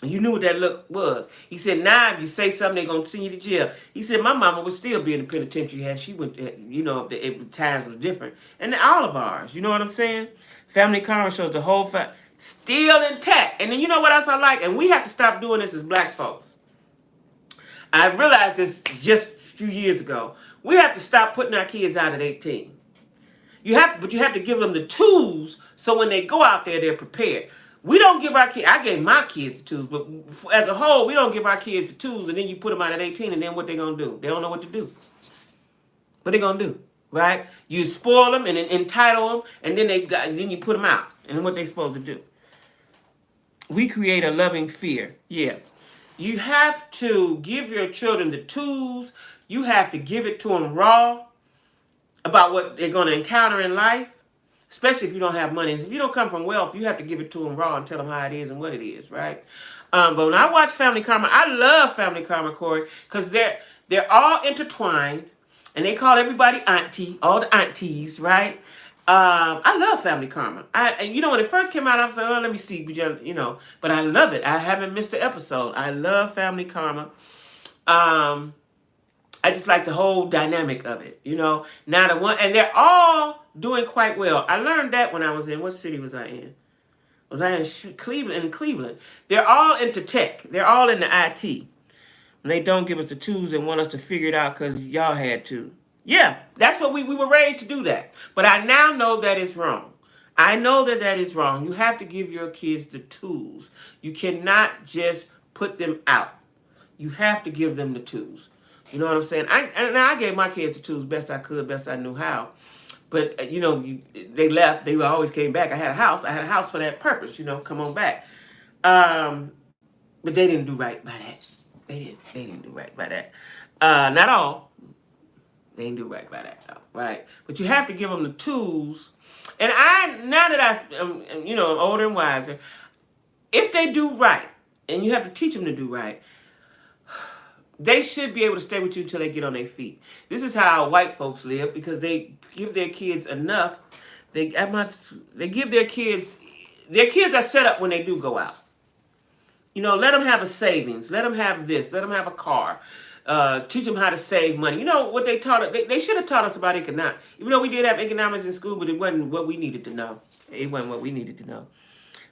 And you knew what that look was. He said, now if you say something, they're going to send you to jail. He said, my mama would still be in the penitentiary had she went, if times was different. And all of ours. You know what I'm saying? Family Karma shows the whole still intact. And then you know what else I like? And we have to stop doing this as black folks. I realized this just a few years ago. We have to stop putting our kids out at 18. But you have to give them the tools so when they go out there, they're prepared. We don't give our kids, I gave my kids the tools, but as a whole, we don't give our kids the tools, and then you put them out at 18, and then what they going to do? They don't know what to do. What they going to do? Right? You spoil them and then entitle them, and then you put them out. And then what they supposed to do? We create a loving fear. Yeah. You have to give your children the tools. You have to give it to them raw about what they're going to encounter in life, especially if you don't have money. If you don't come from wealth, you have to give it to them raw and tell them how it is and what it is, right? But when I watch Family Karma, I love Family Karma, Corey, because they're all intertwined, and they call everybody auntie, all the aunties, right? I love Family Karma. And when it first came out, I was like, oh, let me see, but I love it. I haven't missed an episode. I love Family Karma. I just like the whole dynamic of it, Now and they're all doing quite well. I learned that when I was in, what city was I in? Was I in Cleveland? In Cleveland. They're all into tech. They're all into IT. And they don't give us the tools and want us to figure it out because y'all had to. Yeah, that's what we were raised to do that. But I now know that it's wrong. I know that is wrong. You have to give your kids the tools. You cannot just put them out. You have to give them the tools. You know what I'm saying? I gave my kids the tools best I could, best I knew how. But, they left. They always came back. I had a house. I had a house for that purpose, come on back. But they didn't do right by that. They didn't do right by that. Not all. They ain't do right by that though, right? But you have to give them the tools. And now that I'm older and wiser, if they do right, and you have to teach them to do right, they should be able to stay with you until they get on their feet. This is how white folks live because they give their kids enough. They give their kids are set up when they do go out. Let them have a savings. Let them have this. Let them have a car. Teach them how to save money. You know what they taught us? They should have taught us about economics. Even though we did have economics in school, but it wasn't what we needed to know. It wasn't what we needed to know.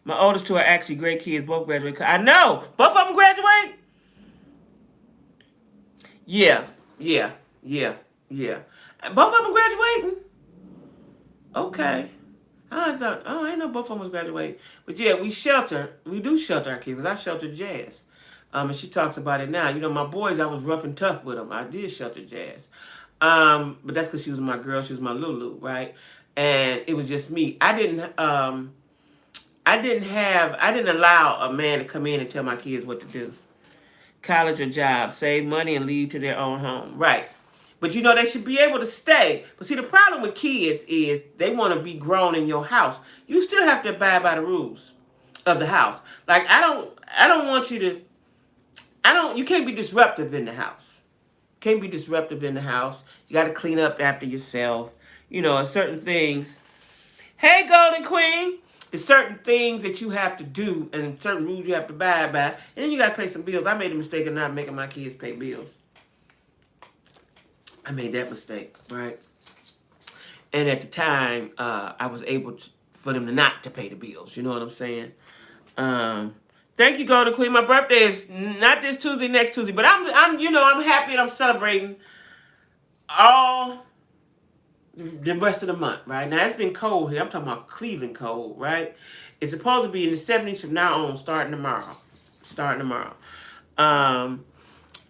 My oldest two are actually great kids. Both graduate. I know. Both of them graduate? Yeah. Both of them graduating? Okay. I thought, I know both of them was graduating. But yeah, we do shelter our kids. Because I sheltered Jazz. And she talks about it now. My boys, I was rough and tough with them. I did shelter Jazz. But that's because she was my girl. She was my Lulu, right? And it was just me. I didn't allow a man to come in and tell my kids what to do. College or job, save money and leave to their own home. Right. But they should be able to stay. But see, the problem with kids is they want to be grown in your house. You still have to abide by the rules of the house. Like, I don't want you to, you can't be disruptive in the house. Can't be disruptive in the house. You got to clean up after yourself. Certain things. Hey, Golden Queen. There's certain things that you have to do and certain rules you have to abide by. And then you got to pay some bills. I made the mistake of not making my kids pay bills. I made that mistake, right? And at the time, I was able for them not to pay the bills. You know what I'm saying? Thank you, Golden Queen. My birthday is not this Tuesday, next Tuesday. But I'm happy and I'm celebrating all the rest of the month, right? Now, it's been cold here. I'm talking about Cleveland cold, right? It's supposed to be in the 70s from now on, starting tomorrow.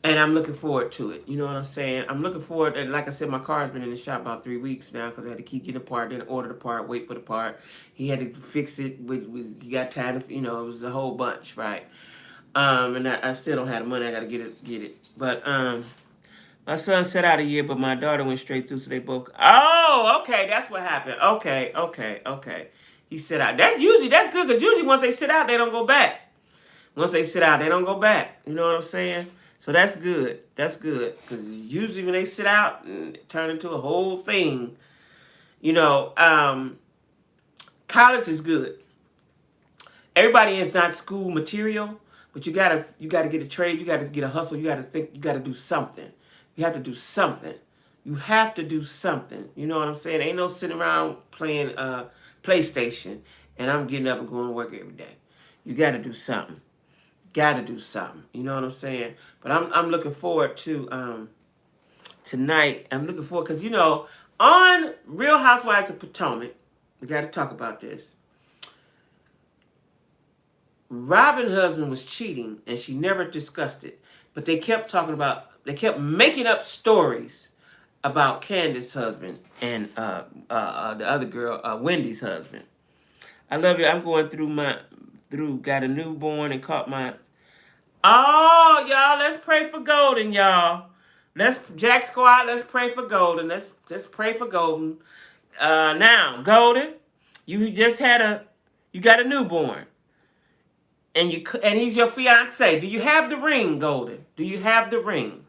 And I'm looking forward to it. You know what I'm saying? I'm looking forward. And like I said, my car's been in the shop about 3 weeks now because I had to keep getting a part, then order the part, wait for the part. He had to fix it. He got tired of, it was a whole bunch, right? And I still don't have the money. I got to get it. But my son set out a year, but my daughter went straight through, so they both. Oh, okay, that's what happened. Okay. He set out. That's good because usually once they sit out, they don't go back. Once they sit out, they don't go back. You know what I'm saying? So that's good. That's good because usually when they sit out, it turn into a whole thing. College is good. Everybody is not school material, but you gotta get a trade. You gotta get a hustle. You gotta think. You gotta do something. You have to do something. You have to do something. You know what I'm saying? Ain't no sitting around playing PlayStation and I'm getting up and going to work every day. You got to do something. You know what I'm saying? But I'm looking forward to tonight. I'm looking forward because on Real Housewives of Potomac, we got to talk about this. Robin's husband was cheating and she never discussed it, but they kept making up stories about Candace's husband and the other girl, Wendy's husband. I love you. I'm going got a newborn and caught my. Oh, y'all, let's pray for Golden, y'all. Jack Squad, let's pray for Golden. Let's pray for Golden. Now, Golden, you got a newborn. And he's your fiance. Do you have the ring, Golden? Do you have the ring?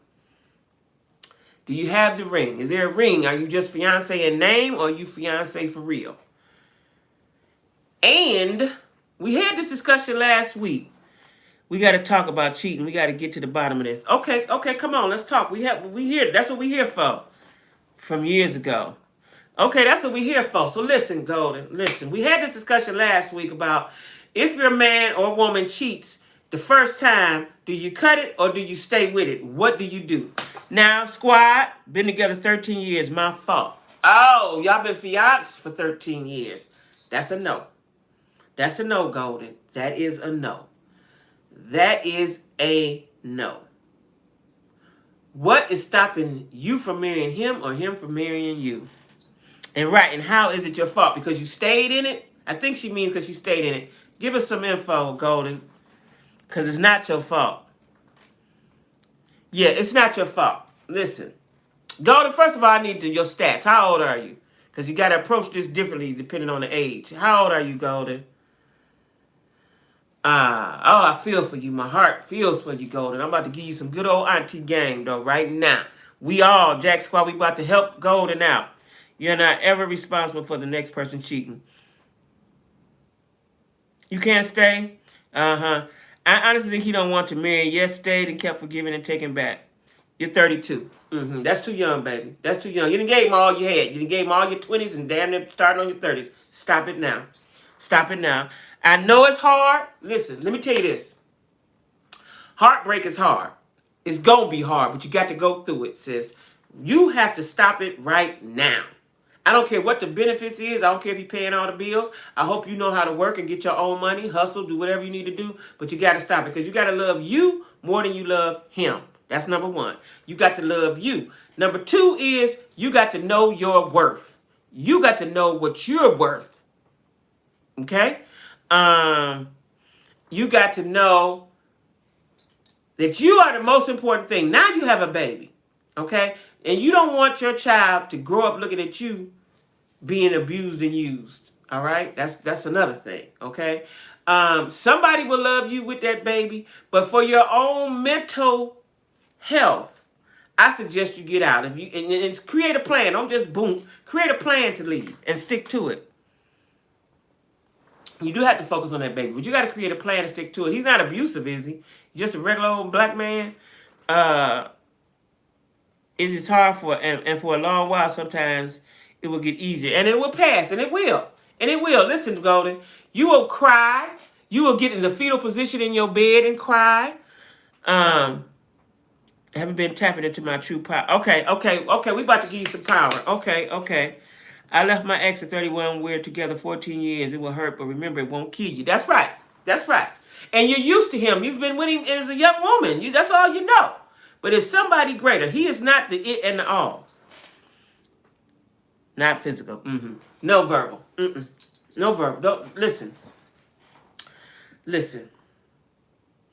Is there a ring? Are you just fiance in name or are you fiance for real? And we had this discussion last week. We got to talk about cheating. We got to get to the bottom of this. Okay, come on, let's talk. We here. That's what we here for. From years ago. Okay, that's what we here for. So listen, Golden. Listen, we had this discussion last week about if your man or woman cheats the first time, do you cut it or do you stay with it? What do you do? Now, squad, been together 13 years, my fault. Oh, y'all been fiancés for 13 years. That's a no. That's a no, Golden. That is a no. That is a no. What is stopping you from marrying him or him from marrying you? And how is it your fault? Because you stayed in it? I think she means because she stayed in it. Give us some info, Golden. Because it's not your fault. Yeah, it's not your fault. Listen, Golden, first of all, I need your stats. How old are you? Because you got to approach this differently depending on the age. How old are you, Golden? Oh, I feel for you. My heart feels for you, Golden. I'm about to give you some good old auntie game, though, right now. We all, Jack Squad, we about to help Golden out. You're not ever responsible for the next person cheating. You can't stay? Uh-huh. I honestly think he don't want to marry. Yes, stayed and kept forgiving and taking back. You're 32. That's too young, baby. That's too young. You done gave him all you had. You done gave him all your 20s and damn near starting on your 30s. Stop it now. Stop it now. I know it's hard. Listen, let me tell you this. Heartbreak is hard. It's going to be hard, but you got to go through it, sis. You have to stop it right now. I don't care what the benefits is. I don't care if you're paying all the bills. I hope you know how to work and get your own money, hustle, do whatever you need to do, but you got to stop it because you got to love you more than you love him. That's number one. You got to love you. Number two is you got to know your worth. You got to know what you're worth. Okay? You got to know that you are the most important thing. Now you have a baby. Okay? And you don't want your child to grow up looking at you being abused and used. All right? That's another thing. Okay? Somebody will love you with that baby, but for your own mental health, I suggest you get out. If you and create a plan. Don't just boom. Create a plan to leave and stick to it. You do have to focus on that baby, but you got to create a plan and stick to it. He's not abusive, is he? He's just a regular old black man. It is hard and for a long while. Sometimes it will get easier, and it will pass, and it will, and it will. Listen, Golden, you will cry. You will get in the fetal position in your bed and cry. I haven't been tapping into my true power. Okay. We about to give you some power. Okay. I left my ex at 31. We're together 14 years. It will hurt, but remember, it won't kill you. That's right. And you're used to him. You've been with him as a young woman. That's all you know. But it's somebody greater. He is not the it and the all. Not physical. No verbal. No verbal. Don't listen.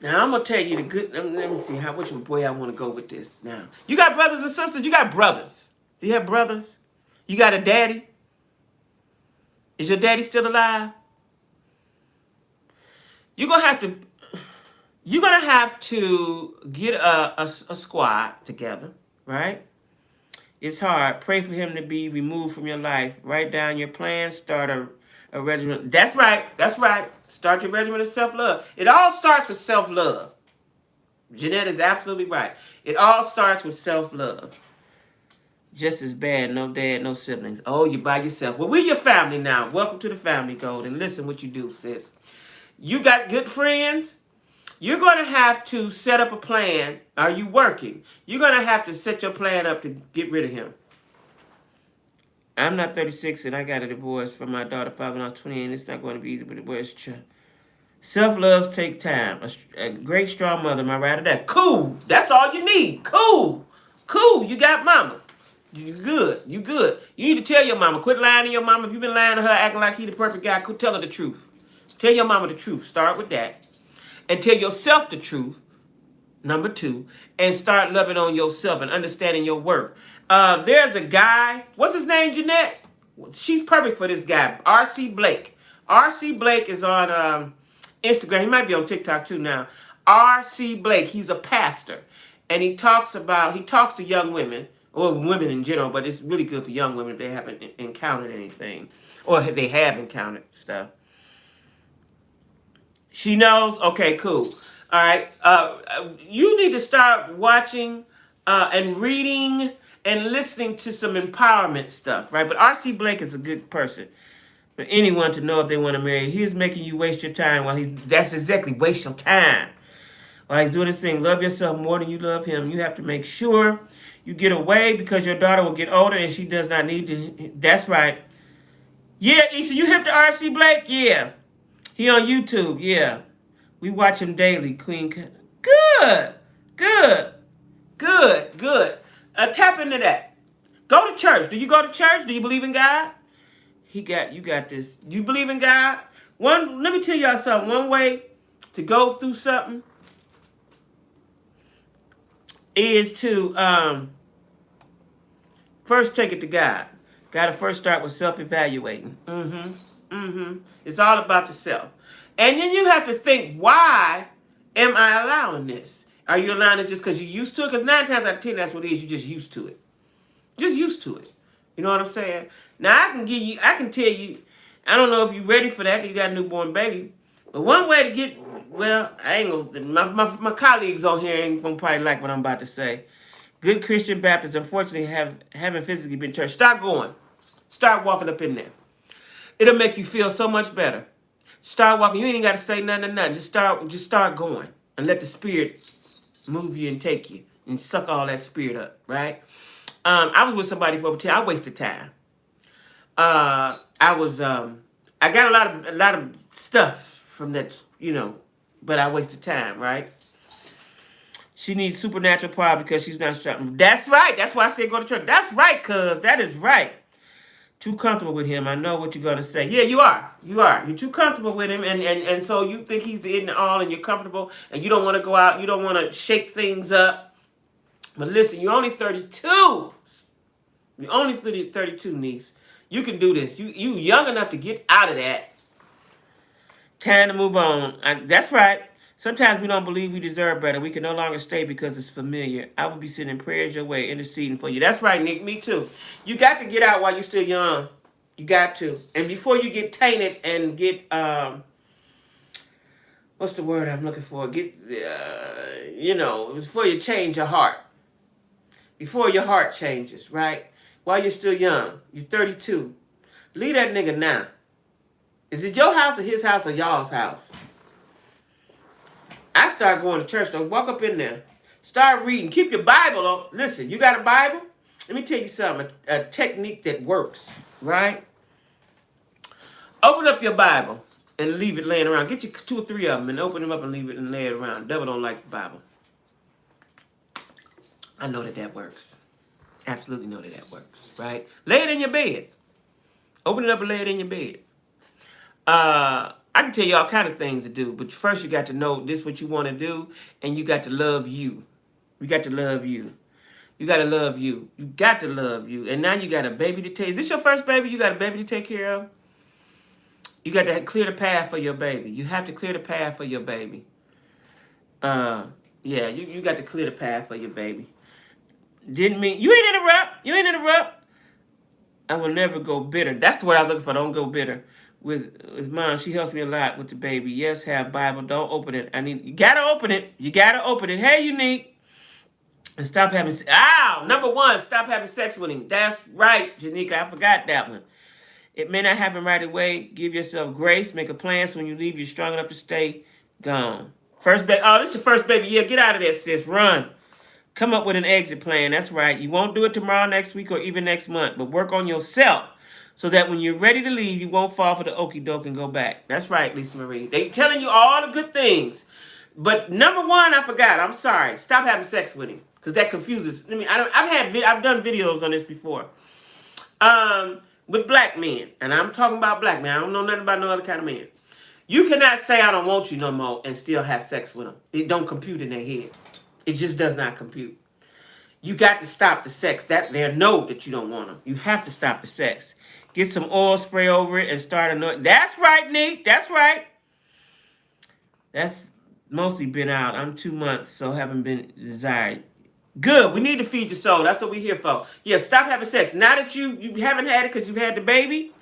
Now, I'm going to tell you the good... Let me see which way I want to go with this now. You got brothers and sisters? You got brothers. Do you have brothers? You got a daddy? Is your daddy still alive? You're going to have to get a squad together, right? It's hard. Pray for him to be removed from your life. Write down your plans. Start a regimen. That's right. Start your regimen of self-love. It all starts with self-love. Jeanette is absolutely right. It all starts with self-love. Just as bad, no dad, no siblings. Oh, you're by yourself. Well, we're your family now. Welcome to the family, Golden. Listen what you do, sis. You got good friends. You're going to have to set up a plan. Are you working? You're going to have to set your plan up to get rid of him. I'm not 36 and I got a divorce from my daughter 5 when I was 20, and it's not going to be easy, but it was true. Self-love takes time. A great, strong mother, am I right? That cool. That's all you need. Cool. You got mama. You good. You need to tell your mama. Quit lying to your mama. If you've been lying to her, acting like he the perfect guy, quit tell her the truth. Tell your mama the truth. Start with that. And tell yourself the truth. Number 2. And start loving on yourself and understanding your worth. There's a guy. What's his name, Jeanette? She's perfect for this guy. R.C. Blake. R.C. Blake is on Instagram. He might be on TikTok too now. R.C. Blake. He's a pastor. And he talks to young women. Or women in general. But it's really good for young women if they haven't encountered anything. Or if they have encountered stuff. She knows? Okay, cool. All right. You need to start watching and reading and listening to some empowerment stuff, right? But R.C. Blake is a good person for anyone to know if they want to marry. He's making you waste your time that's exactly, waste your time. While he's doing this thing, love yourself more than you love him. You have to make sure you get away because your daughter will get older and she does not need to. That's right. Yeah, Isha, you hip to R.C. Blake? Yeah. He on YouTube, yeah. We watch him daily, Queen. Good. Tap into that. Go to church. Do you go to church? Do you believe in God? You got this. You believe in God? Let me tell y'all something. One way to go through something is to First, take it to God. Got to first start with self-evaluating. It's all about the self. And then you have to think, why am I allowing this? Are you allowing it just because you're used to it? Because 9 times out of 10, that's what it is. You're just used to it. Just used to it. You know what I'm saying? Now, I can tell you, I don't know if you're ready for that because you got a newborn baby. But one way to get, well, I ain't gonna, my colleagues on here ain't gonna probably like what I'm about to say. Good Christian Baptists, unfortunately, haven't physically been to church. Start going. Start walking up in there. It'll make you feel so much better. Start walking. You ain't even got to say nothing or nothing. Just start going and let the Spirit move you and take you and suck all that spirit up, right? I was with somebody for over 10. I wasted time. I got a lot of stuff from that, but I wasted time, right? She needs supernatural power because she's not strong. That's right. That's why I said go to church. That's right, cuz. That is right. Too comfortable with him. I know what you're going to say. Yeah, you are. You are. You're too comfortable with him, and so you think he's the in and all, and you're comfortable, and you don't want to go out. You don't want to shake things up. But listen, you're only 32. You're only 32, niece. You can do this. You young enough to get out of that. Time to move on. That's right. Sometimes we don't believe we deserve better. We can no longer stay because it's familiar. I will be sending prayers your way, interceding for you. That's right, Nick. Me too. You got to get out while you're still young. You got to. And before you get tainted and get, what's the word I'm looking for? Before you change your heart. Before your heart changes, right? While you're still young. You're 32. Leave that nigga now. Is it your house or his house or y'all's house? I start going to church. Don't walk up in there. Start reading. Keep your Bible on. Listen, you got a Bible? Let me tell you something. A technique that works, right? Open up your Bible and leave it laying around. Get you 2 or 3 of them and open them up and leave it and lay it around. Devil don't like the Bible. I know that works. Absolutely know that works, right? Lay it in your bed. Open it up and lay it in your bed. I can tell you all kind of things to do, but first you got to know this is what you want to do, and you got to love you. You got to love you. You got to love you. You got to love you. And now you got a baby to take. Is this your first baby? You got a baby to take care of? You got to clear the path for your baby. You have to clear the path for your baby. You got to clear the path for your baby. Didn't mean, you ain't interrupt. You ain't interrupt. I will never go bitter. That's the word I was looking for. Don't go bitter. With mom, she helps me a lot with the baby. Yes, have Bible. Don't open it. You gotta open it. You gotta open it. Hey, Unique. And stop having, number 1, stop having sex with him. That's right, Janika. I forgot that one. It may not happen right away. Give yourself grace. Make a plan so when you leave, you're strong enough to stay gone. First baby. Oh, this is your first baby. Yeah, get out of there, sis. Run. Come up with an exit plan. That's right. You won't do it tomorrow, next week, or even next month. But work on yourself so that when you're ready to leave, you won't fall for the okie doke and go back. That's right, Lisa Marie. They telling you all the good things. But number 1, I forgot. I'm sorry. Stop having sex with him. Because that confuses. I've done videos on this before. With black men. And I'm talking about black men. I don't know nothing about no other kind of man. You cannot say I don't want you no more and still have sex with them. It don't compute in their head. It just does not compute. You got to stop the sex. They know that you don't want them. You have to stop the sex. Get some oil, spray over it, and start anointing. That's right, Nick. That's right. That's mostly been out. I'm 2 months, so haven't been desired. Good. We need to feed your soul. That's what we're here for. Yeah, stop having sex. Now that you haven't had it because you've had the baby,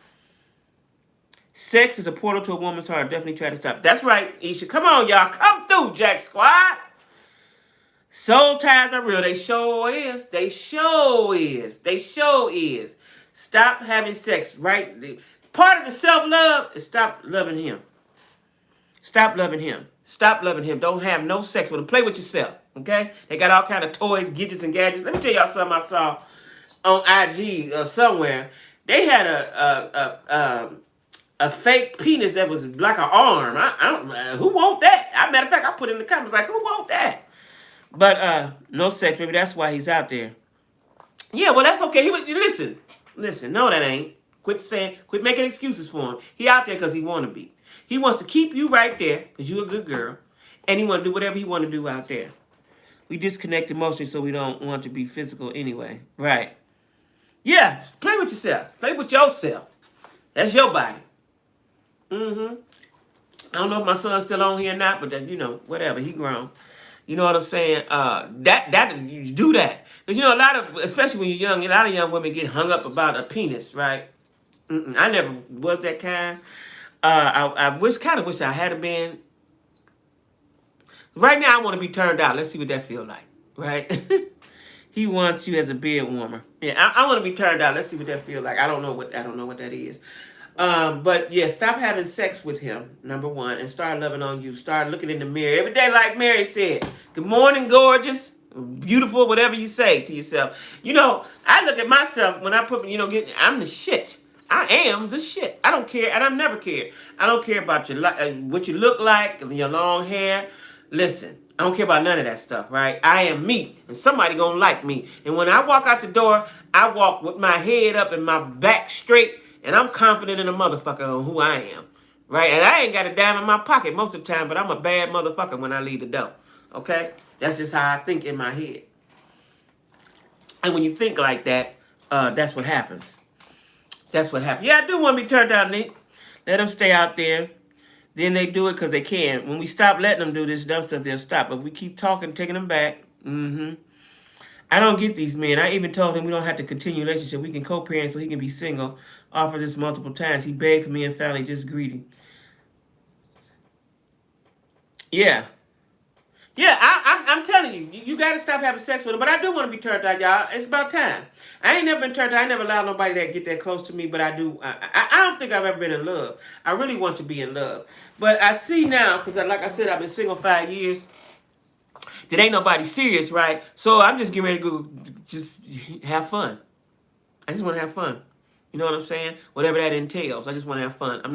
sex is a portal to a woman's heart. Definitely try to stop. That's right, Isha. Come on, y'all. Come through, Jack Squad. Soul ties are real. They sure is. They sure is. They sure is. Stop having sex, right? Part of the self-love is stop loving him. Stop loving him. Stop loving him. Don't have no sex with him. Play with yourself, okay? They got all kind of toys, gadgets, and gadgets. Let me tell y'all something I saw on IG somewhere. They had a fake penis that was like an arm. I don't. Who want that? Matter of fact, I put in the comments like, who want that? But no sex, maybe that's why he's out there. Yeah, well, that's okay. Listen. No, that ain't. Quit making excuses for him. He out there because he want to be. He wants to keep you right there because you're a good girl, and he want to do whatever he want to do out there. We disconnect emotionally, so we don't want to be physical anyway. Right. Yeah, play with yourself. Play with yourself. That's your body. Mm-hmm. I don't know if my son's still on here or not, but then, whatever. He grown. You know what I'm saying? That you do that. Because, a lot of, especially when you're young, a lot of young women get hung up about a penis, right? I never was that kind. I kind of wish I had been. Right now, I want to be turned out. Let's see what that feel like, right? He wants you as a bed warmer. Yeah, I want to be turned out. Let's see what that feel like. I don't know what that is. But yeah, stop having sex with him, number one, and start loving on you. Start looking in the mirror every day, like Mary said. Good morning, gorgeous, beautiful, whatever you say to yourself. I look at myself when I put, I'm the shit. I am the shit. I don't care, and I've never cared. I don't care about what you look like, your long hair. Listen, I don't care about none of that stuff, right? I am me, and somebody gonna like me. And when I walk out the door, I walk with my head up and my back straight, and I'm confident in a motherfucker on who I am, right? And I ain't got a dime in my pocket most of the time, but I'm a bad motherfucker when I leave the door, okay? That's just how I think in my head. And when you think like that, that's what happens. That's what happens. Yeah, I do want to be turned out, Nick. Let them stay out there. Then they do it because they can. When we stop letting them do this dumb stuff, they'll stop. But we keep talking, taking them back. I don't get these men. I even told him we don't have to continue a relationship. We can co-parent so he can be single. Offered this multiple times. He begged for me and finally just greedy. Yeah. Yeah, I'm telling you, you got to stop having sex with him. But I do want to be turned out, y'all. It's about time. I ain't never been turned out. I ain't never allowed nobody that get that close to me, but I do. I don't think I've ever been in love. I really want to be in love. But I see now, because like I said, I've been single 5 years. That ain't nobody serious, right? So I'm just getting ready to go just have fun. I just want to have fun. You know what I'm saying? Whatever that entails. I just want to have fun. I'm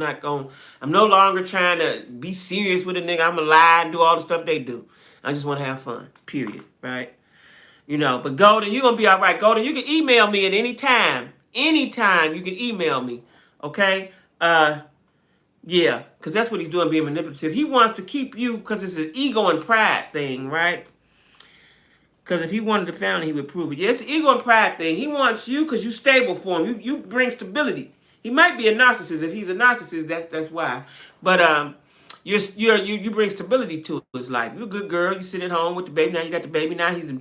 no longer trying to be serious with a nigga. I'm going to lie and do all the stuff they do. I just want to have fun. Period. Right? But Golden, you're going to be all right. Golden, you can email me at any time. Anytime you can email me. Okay? Yeah. Because that's what he's doing, being manipulative. He wants to keep you because it's an ego and pride thing, right? Because if he wanted the family, he would prove it. Yeah, it's an ego and pride thing. He wants you because you're stable for him. You bring stability. He might be a narcissist. If he's a narcissist, that's why. But you bring stability to his life. You're a good girl. You sit at home with the baby. Now you got the baby. Now he's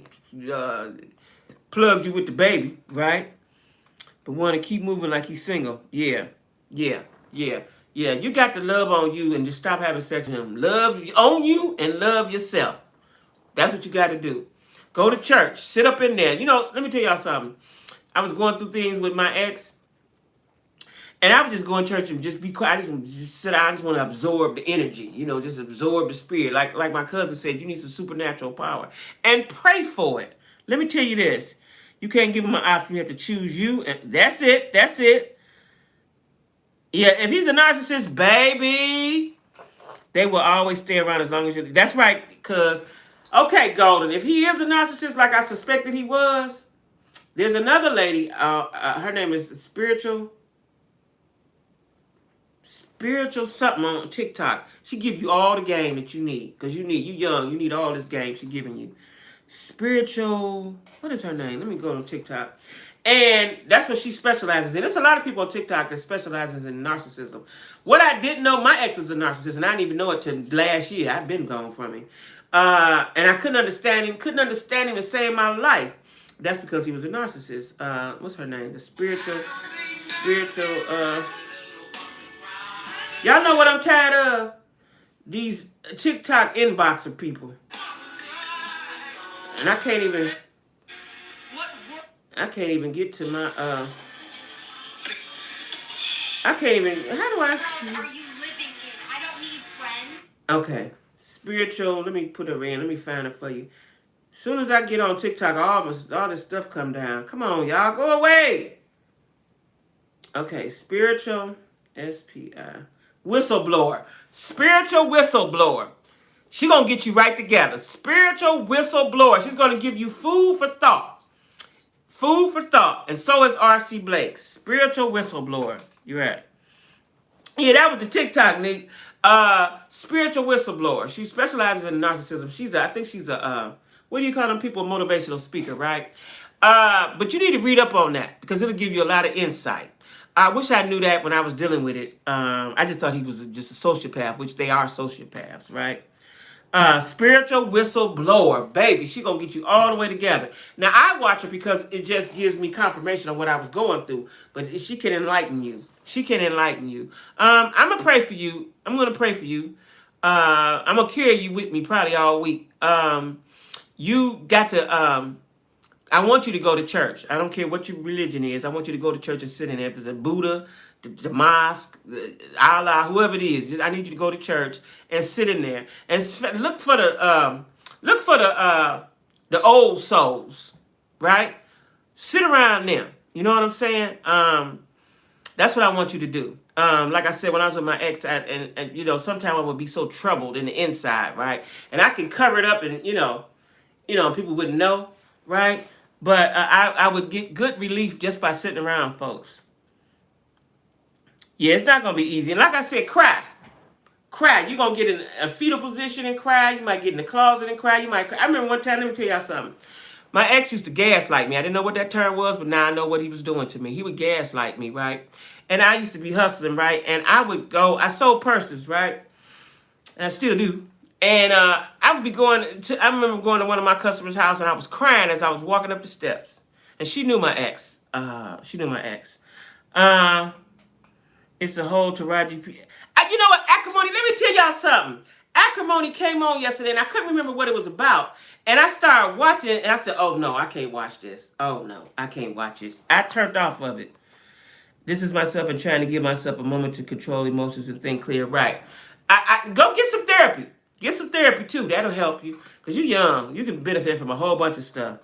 plugged you with the baby, right? But want to keep moving like he's single. Yeah. You got to love on you and just stop having sex with him. Love on you and love yourself. That's what you got to do. Go to church. Sit up in there. Let me tell y'all something. I was going through things with my ex, and I would just go in church and just be quiet. I just sit down. I just want to absorb the energy. Just absorb the spirit. Like my cousin said, you need some supernatural power. And pray for it. Let me tell you this. You can't give him an option. You have to choose you. And that's it. Yeah, if he's a narcissist, baby, they will always stay around as long as you. That's right, because... Okay, Golden, if he is a narcissist like I suspected he was, there's another lady, her name is Spiritual something on TikTok. She give you all the game that you need, because you young, you need all this game she giving you. Spiritual, what is her name? Let me go to TikTok. And that's what she specializes in. There's a lot of people on TikTok that specializes in narcissism. What I didn't know, my ex was a narcissist, and I didn't even know it till last year. I've been gone from him. And I couldn't understand him to save my life. That's because he was a narcissist. What's her name? The spiritual, y'all know what I'm tired of? These TikTok inboxer people. And I can't even get to my, how do I? Are you living in? I don't need friends. Okay. Spiritual, let me put it in. Let me find it for you. As soon as I get on TikTok, all this stuff come down. Come on, y'all. Go away. Okay. Spiritual, S-P-I. Whistleblower. Spiritual whistleblower. She going to get you right together. Spiritual whistleblower. She's going to give you food for thought. Food for thought. And so is R.C. Blake. Spiritual whistleblower. You're right. Yeah, that was the TikTok, Nick. Spiritual whistleblower. She specializes in narcissism. I think she's a what do you call them people? Motivational speaker, right? But you need to read up on that because it'll give you a lot of insight. I wish I knew that when I was dealing with it. I just thought he was just a sociopath, which they are sociopaths, right? Spiritual whistleblower, baby. She gonna get you all the way together. Now I watch her because it just gives me confirmation of what I was going through. But she can enlighten you. She can enlighten you. I'm gonna pray for you. I'm gonna pray for you. I'm gonna carry you with me probably all week. You got to. I want you to go to church. I don't care what your religion is. I want you to go to church and sit in there. If it's a Buddha, the mosque, Allah, whoever it is, I need you to go to church and sit in there and look for the old souls, right? Sit around them. You know what I'm saying? That's what I want you to do. Like I said, when I was with my ex, and you know, sometimes I would be so troubled in the inside, right? And I can cover it up, and people wouldn't know, right? But I would get good relief just by sitting around folks. Yeah, it's not going to be easy. And like I said, cry. Cry. You're going to get in a fetal position and cry. You might get in the closet and cry. You might cry. I remember one time, let me tell y'all something. My ex used to gaslight me. I didn't know what that term was, but now I know what he was doing to me. He would gaslight me, right? And I used to be hustling, right? And I would go, I sold purses, right? And I still do. And I would be I remember going to one of my customers' house and I was crying as I was walking up the steps. And she knew my ex. It's a whole Taraji. You know what, Acrimony, let me tell y'all something. Acrimony came on yesterday and I couldn't remember what it was about. And I started watching it and I said, oh no, I can't watch this. Oh no, I can't watch it. I turned off of it. This is myself and trying to give myself a moment to control emotions and think clear. Right. I go get some therapy. Get some therapy too. That'll help you. Because you're young. You can benefit from a whole bunch of stuff.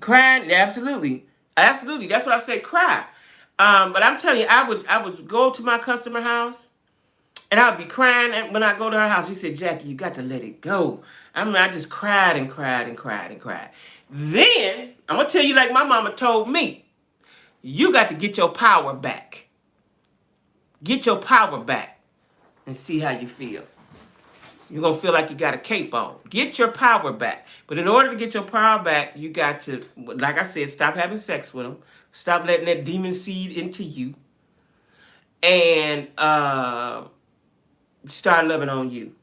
Crying, absolutely. Absolutely. That's what I say, cry. But I'm telling you, I would go to my customer house and I would be crying. And when I go to her house, she said, Jackie, you got to let it go. I just cried and cried and cried and cried. Then, I'm going to tell you like my mama told me, you got to get your power back. Get your power back and see how you feel. You're going to feel like you got a cape on. Get your power back. But in order to get your power back, you got to, like I said, stop having sex with them. Stop letting that demon seed into you. And start loving on you.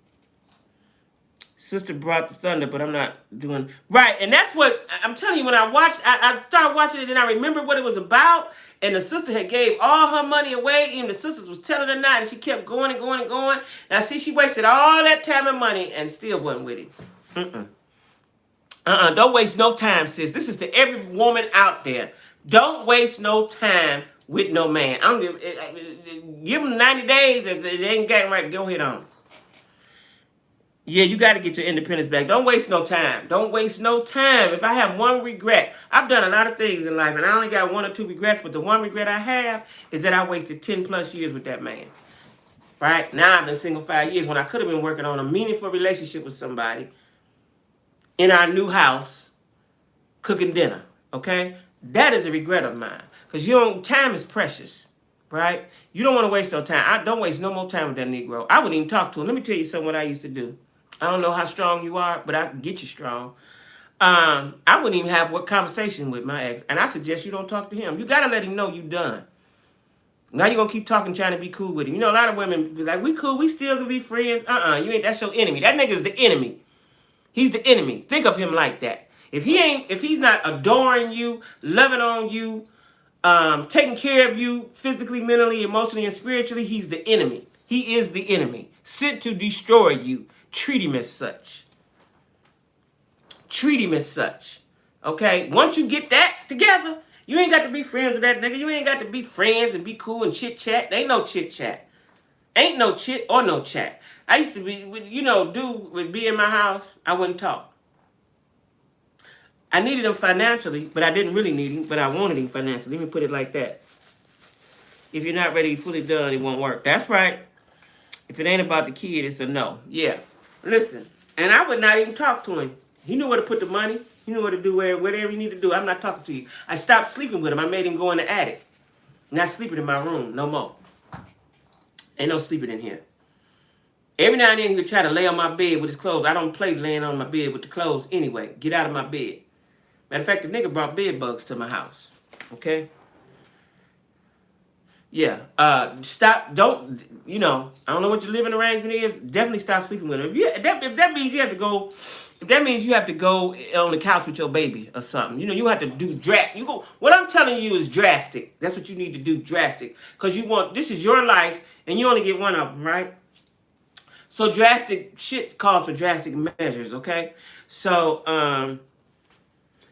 Sister brought the thunder, but I'm not doing... Right, and that's what... I'm telling you, when I started watching it, and I remember what it was about, and the sister had gave all her money away, even the sisters was telling her not, and she kept going and going and going. And I see she wasted all that time and money and still wasn't with it. Don't waste no time, sis. This is to every woman out there. Don't waste no time with no man. Give them 90 days. If they ain't got it right, go ahead on. Yeah, you got to get your independence back. Don't waste no time. Don't waste no time. If I have one regret, I've done a lot of things in life, and I only got 1 or 2 regrets, but the one regret I have is that I wasted 10 plus years with that man. Right? Now I've been single 5 years when I could have been working on a meaningful relationship with somebody in our new house, cooking dinner. Okay? That is a regret of mine. Because time is precious. Right? You don't want to waste no time. I don't waste no more time with that Negro. I wouldn't even talk to him. Let me tell you something what I used to do. I don't know how strong you are, but I can get you strong. I wouldn't even have a conversation with my ex. And I suggest you don't talk to him. You got to let him know you done. Now you're going to keep talking, trying to be cool with him. You know, a lot of women be like, we cool, we still can be friends. You ain't, that's your enemy. That nigga is the enemy. He's the enemy. Think of him like that. If he's not adoring you, loving on you, taking care of you physically, mentally, emotionally, and spiritually, he's the enemy. He is the enemy. Sent to destroy you. Treat him as such. Treat him as such. Okay? Once you get that together, you ain't got to be friends with that nigga. You ain't got to be friends and be cool and chit-chat. There ain't no chit-chat. Ain't no chit or no chat. I used to be, dude would be in my house, I wouldn't talk. I needed him financially, but I didn't really need him, but I wanted him financially. Let me put it like that. If you're not ready, fully done, it won't work. That's right. If it ain't about the kid, it's a no. Yeah. Listen, and I would not even talk to him. He knew where to put the money. He knew what to do, whatever he needed to do. I'm not talking to you. I stopped sleeping with him. I made him go in the attic. Not sleeping in my room no more. Ain't no sleeping in here. Every now and then he would try to lay on my bed with his clothes. I don't play laying on my bed with the clothes anyway. Get out of my bed. Matter of fact, the nigga brought bed bugs to my house. Okay? Yeah. Stop. Don't. You know. I don't know what your living arrangement is. Definitely stop sleeping with him. If that means you have to go. If that means you have to go on the couch with your baby or something, you know, you have to do You go. What I'm telling you is drastic. That's what you need to do, drastic, because you want. This is your life, and you only get one of them, right? So drastic shit calls for drastic measures. Okay. So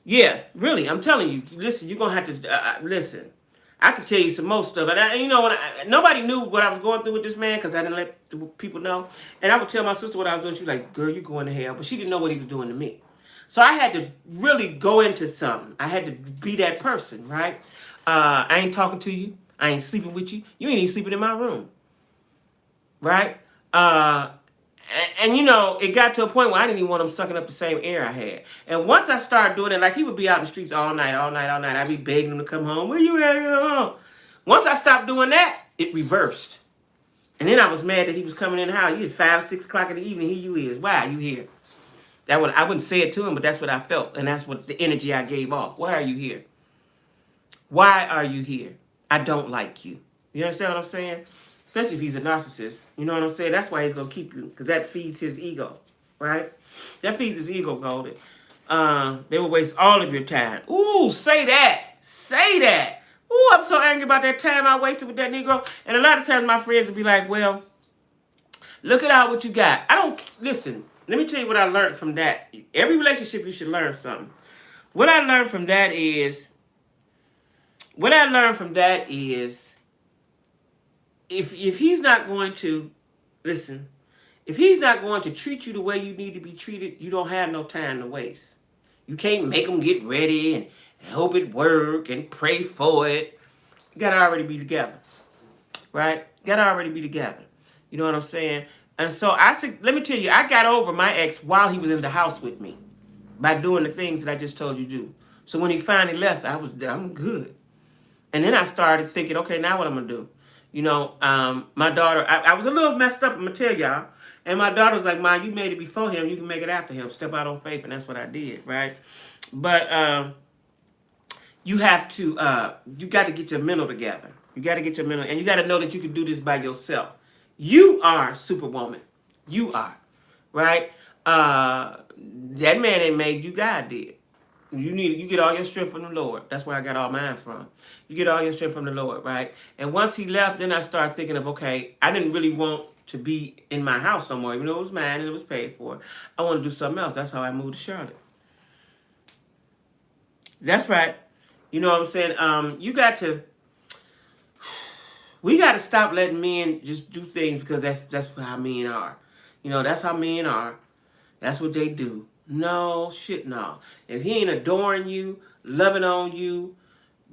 yeah, really, I'm telling you. Listen, you're gonna have to listen. I could tell you some more stuff, and you know, nobody knew what I was going through with this man because I didn't let the people know. And I would tell my sister what I was doing. She was like, "Girl, you're going to hell," but she didn't know what he was doing to me. So I had to really go into something. I had to be that person, right? I ain't talking to you. I ain't sleeping with you. You ain't even sleeping in my room, right? And you know, it got to a point where I didn't even want him sucking up the same air I had. And once I started doing it, like he would be out in the streets all night, all night, all night. I'd be begging him to come home. Where you at? Once I stopped doing that, it reversed. And then I was mad that he was coming in the house. It's 5, 6 o'clock in the evening. Here you is. Why are you here? I wouldn't say it to him, but that's what I felt. And that's what the energy I gave off. Why are you here? Why are you here? I don't like you. You understand what I'm saying? Especially if he's a narcissist. You know what I'm saying? That's why he's going to keep you. Because that feeds his ego. Right? That feeds his ego, Golden. They will waste all of your time. Ooh, say that. Say that. Ooh, I'm so angry about that time I wasted with that Negro. And a lot of times my friends will be like, well, look at all what you got. Listen, let me tell you what I learned from that. Every relationship you should learn something. What I learned from that is, if he's not going to, listen, if he's not going to treat you the way you need to be treated, you don't have no time to waste. You can't make them get ready and hope it work and pray for it. You got to already be together, right? Got to already be together. You know what I'm saying? And so let me tell you, I got over my ex while he was in the house with me by doing the things that I just told you to do. So when he finally left, I'm good. And then I started thinking, okay, now what I'm going to do? You know, my daughter, I was a little messed up, I'm going to tell y'all. And my daughter was like, Mom, you made it before him. You can make it after him. Step out on faith. And that's what I did, right? But you have to, you got to get your mental together. You got to get your mental, and you got to know that you can do this by yourself. You are Superwoman. You are, right? That man ain't made you, God did. You get all your strength from the Lord. That's where I got all mine from. You get all your strength from the Lord, right? And once he left, then I started thinking of, okay, I didn't really want to be in my house no more, even though it was mine and it was paid for. I want to do something else. That's how I moved to Charlotte. That's right. You know what I'm saying? We got to stop letting men just do things because that's how men are. You know, that's how men are. That's what they do. No, shit, no. If he ain't adoring you, loving on you,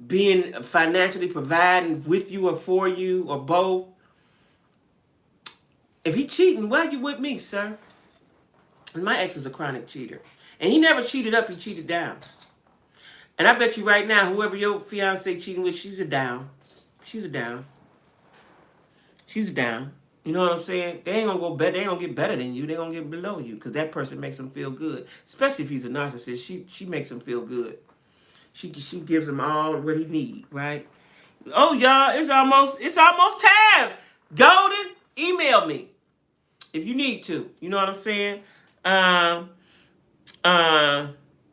being financially providing with you or for you or both, if he cheating, why you with me, sir? And my ex was a chronic cheater. And he never cheated up, he cheated down. And I bet you right now, whoever your fiance cheating with, she's a down. She's a down. She's a down. You know what I'm saying? They ain't gonna go better. They ain't gonna get better than you. They gonna get below you because that person makes them feel good. Especially if he's a narcissist, she makes him feel good. She gives him all what he need, right? Oh, y'all, it's almost time. Golden, email me if you need to. You know what I'm saying?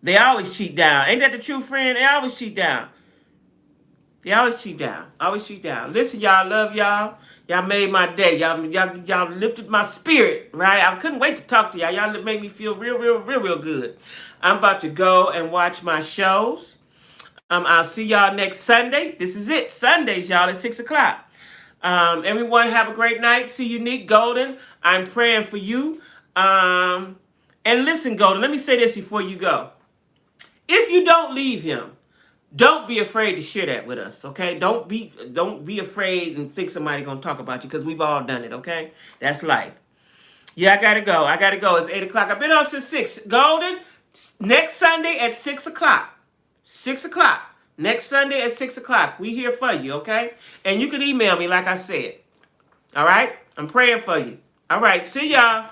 They always cheat down. Ain't that the truth, friend? They always cheat down. They always cheat down. Always cheat down. Listen, y'all, love y'all. Y'all made my day. Y'all lifted my spirit, right? I couldn't wait to talk to y'all. Y'all made me feel real good. I'm about to go and watch my shows. I'll see y'all next Sunday. This is it. Sundays, y'all, at 6 o'clock. Everyone have a great night. See you, Nick Golden. I'm praying for you. And listen, Golden, let me say this before you go. If you don't leave him, don't be afraid to share that with us, okay? Don't be afraid and think somebody's gonna talk about you because we've all done it, okay? That's life. Yeah, I gotta go. It's 8 o'clock. I've been on since 6. Golden, next Sunday at 6 o'clock. 6 o'clock. Next Sunday at 6 o'clock. We here for you, okay? And you can email me like I said. All right? I'm praying for you. All right, see y'all.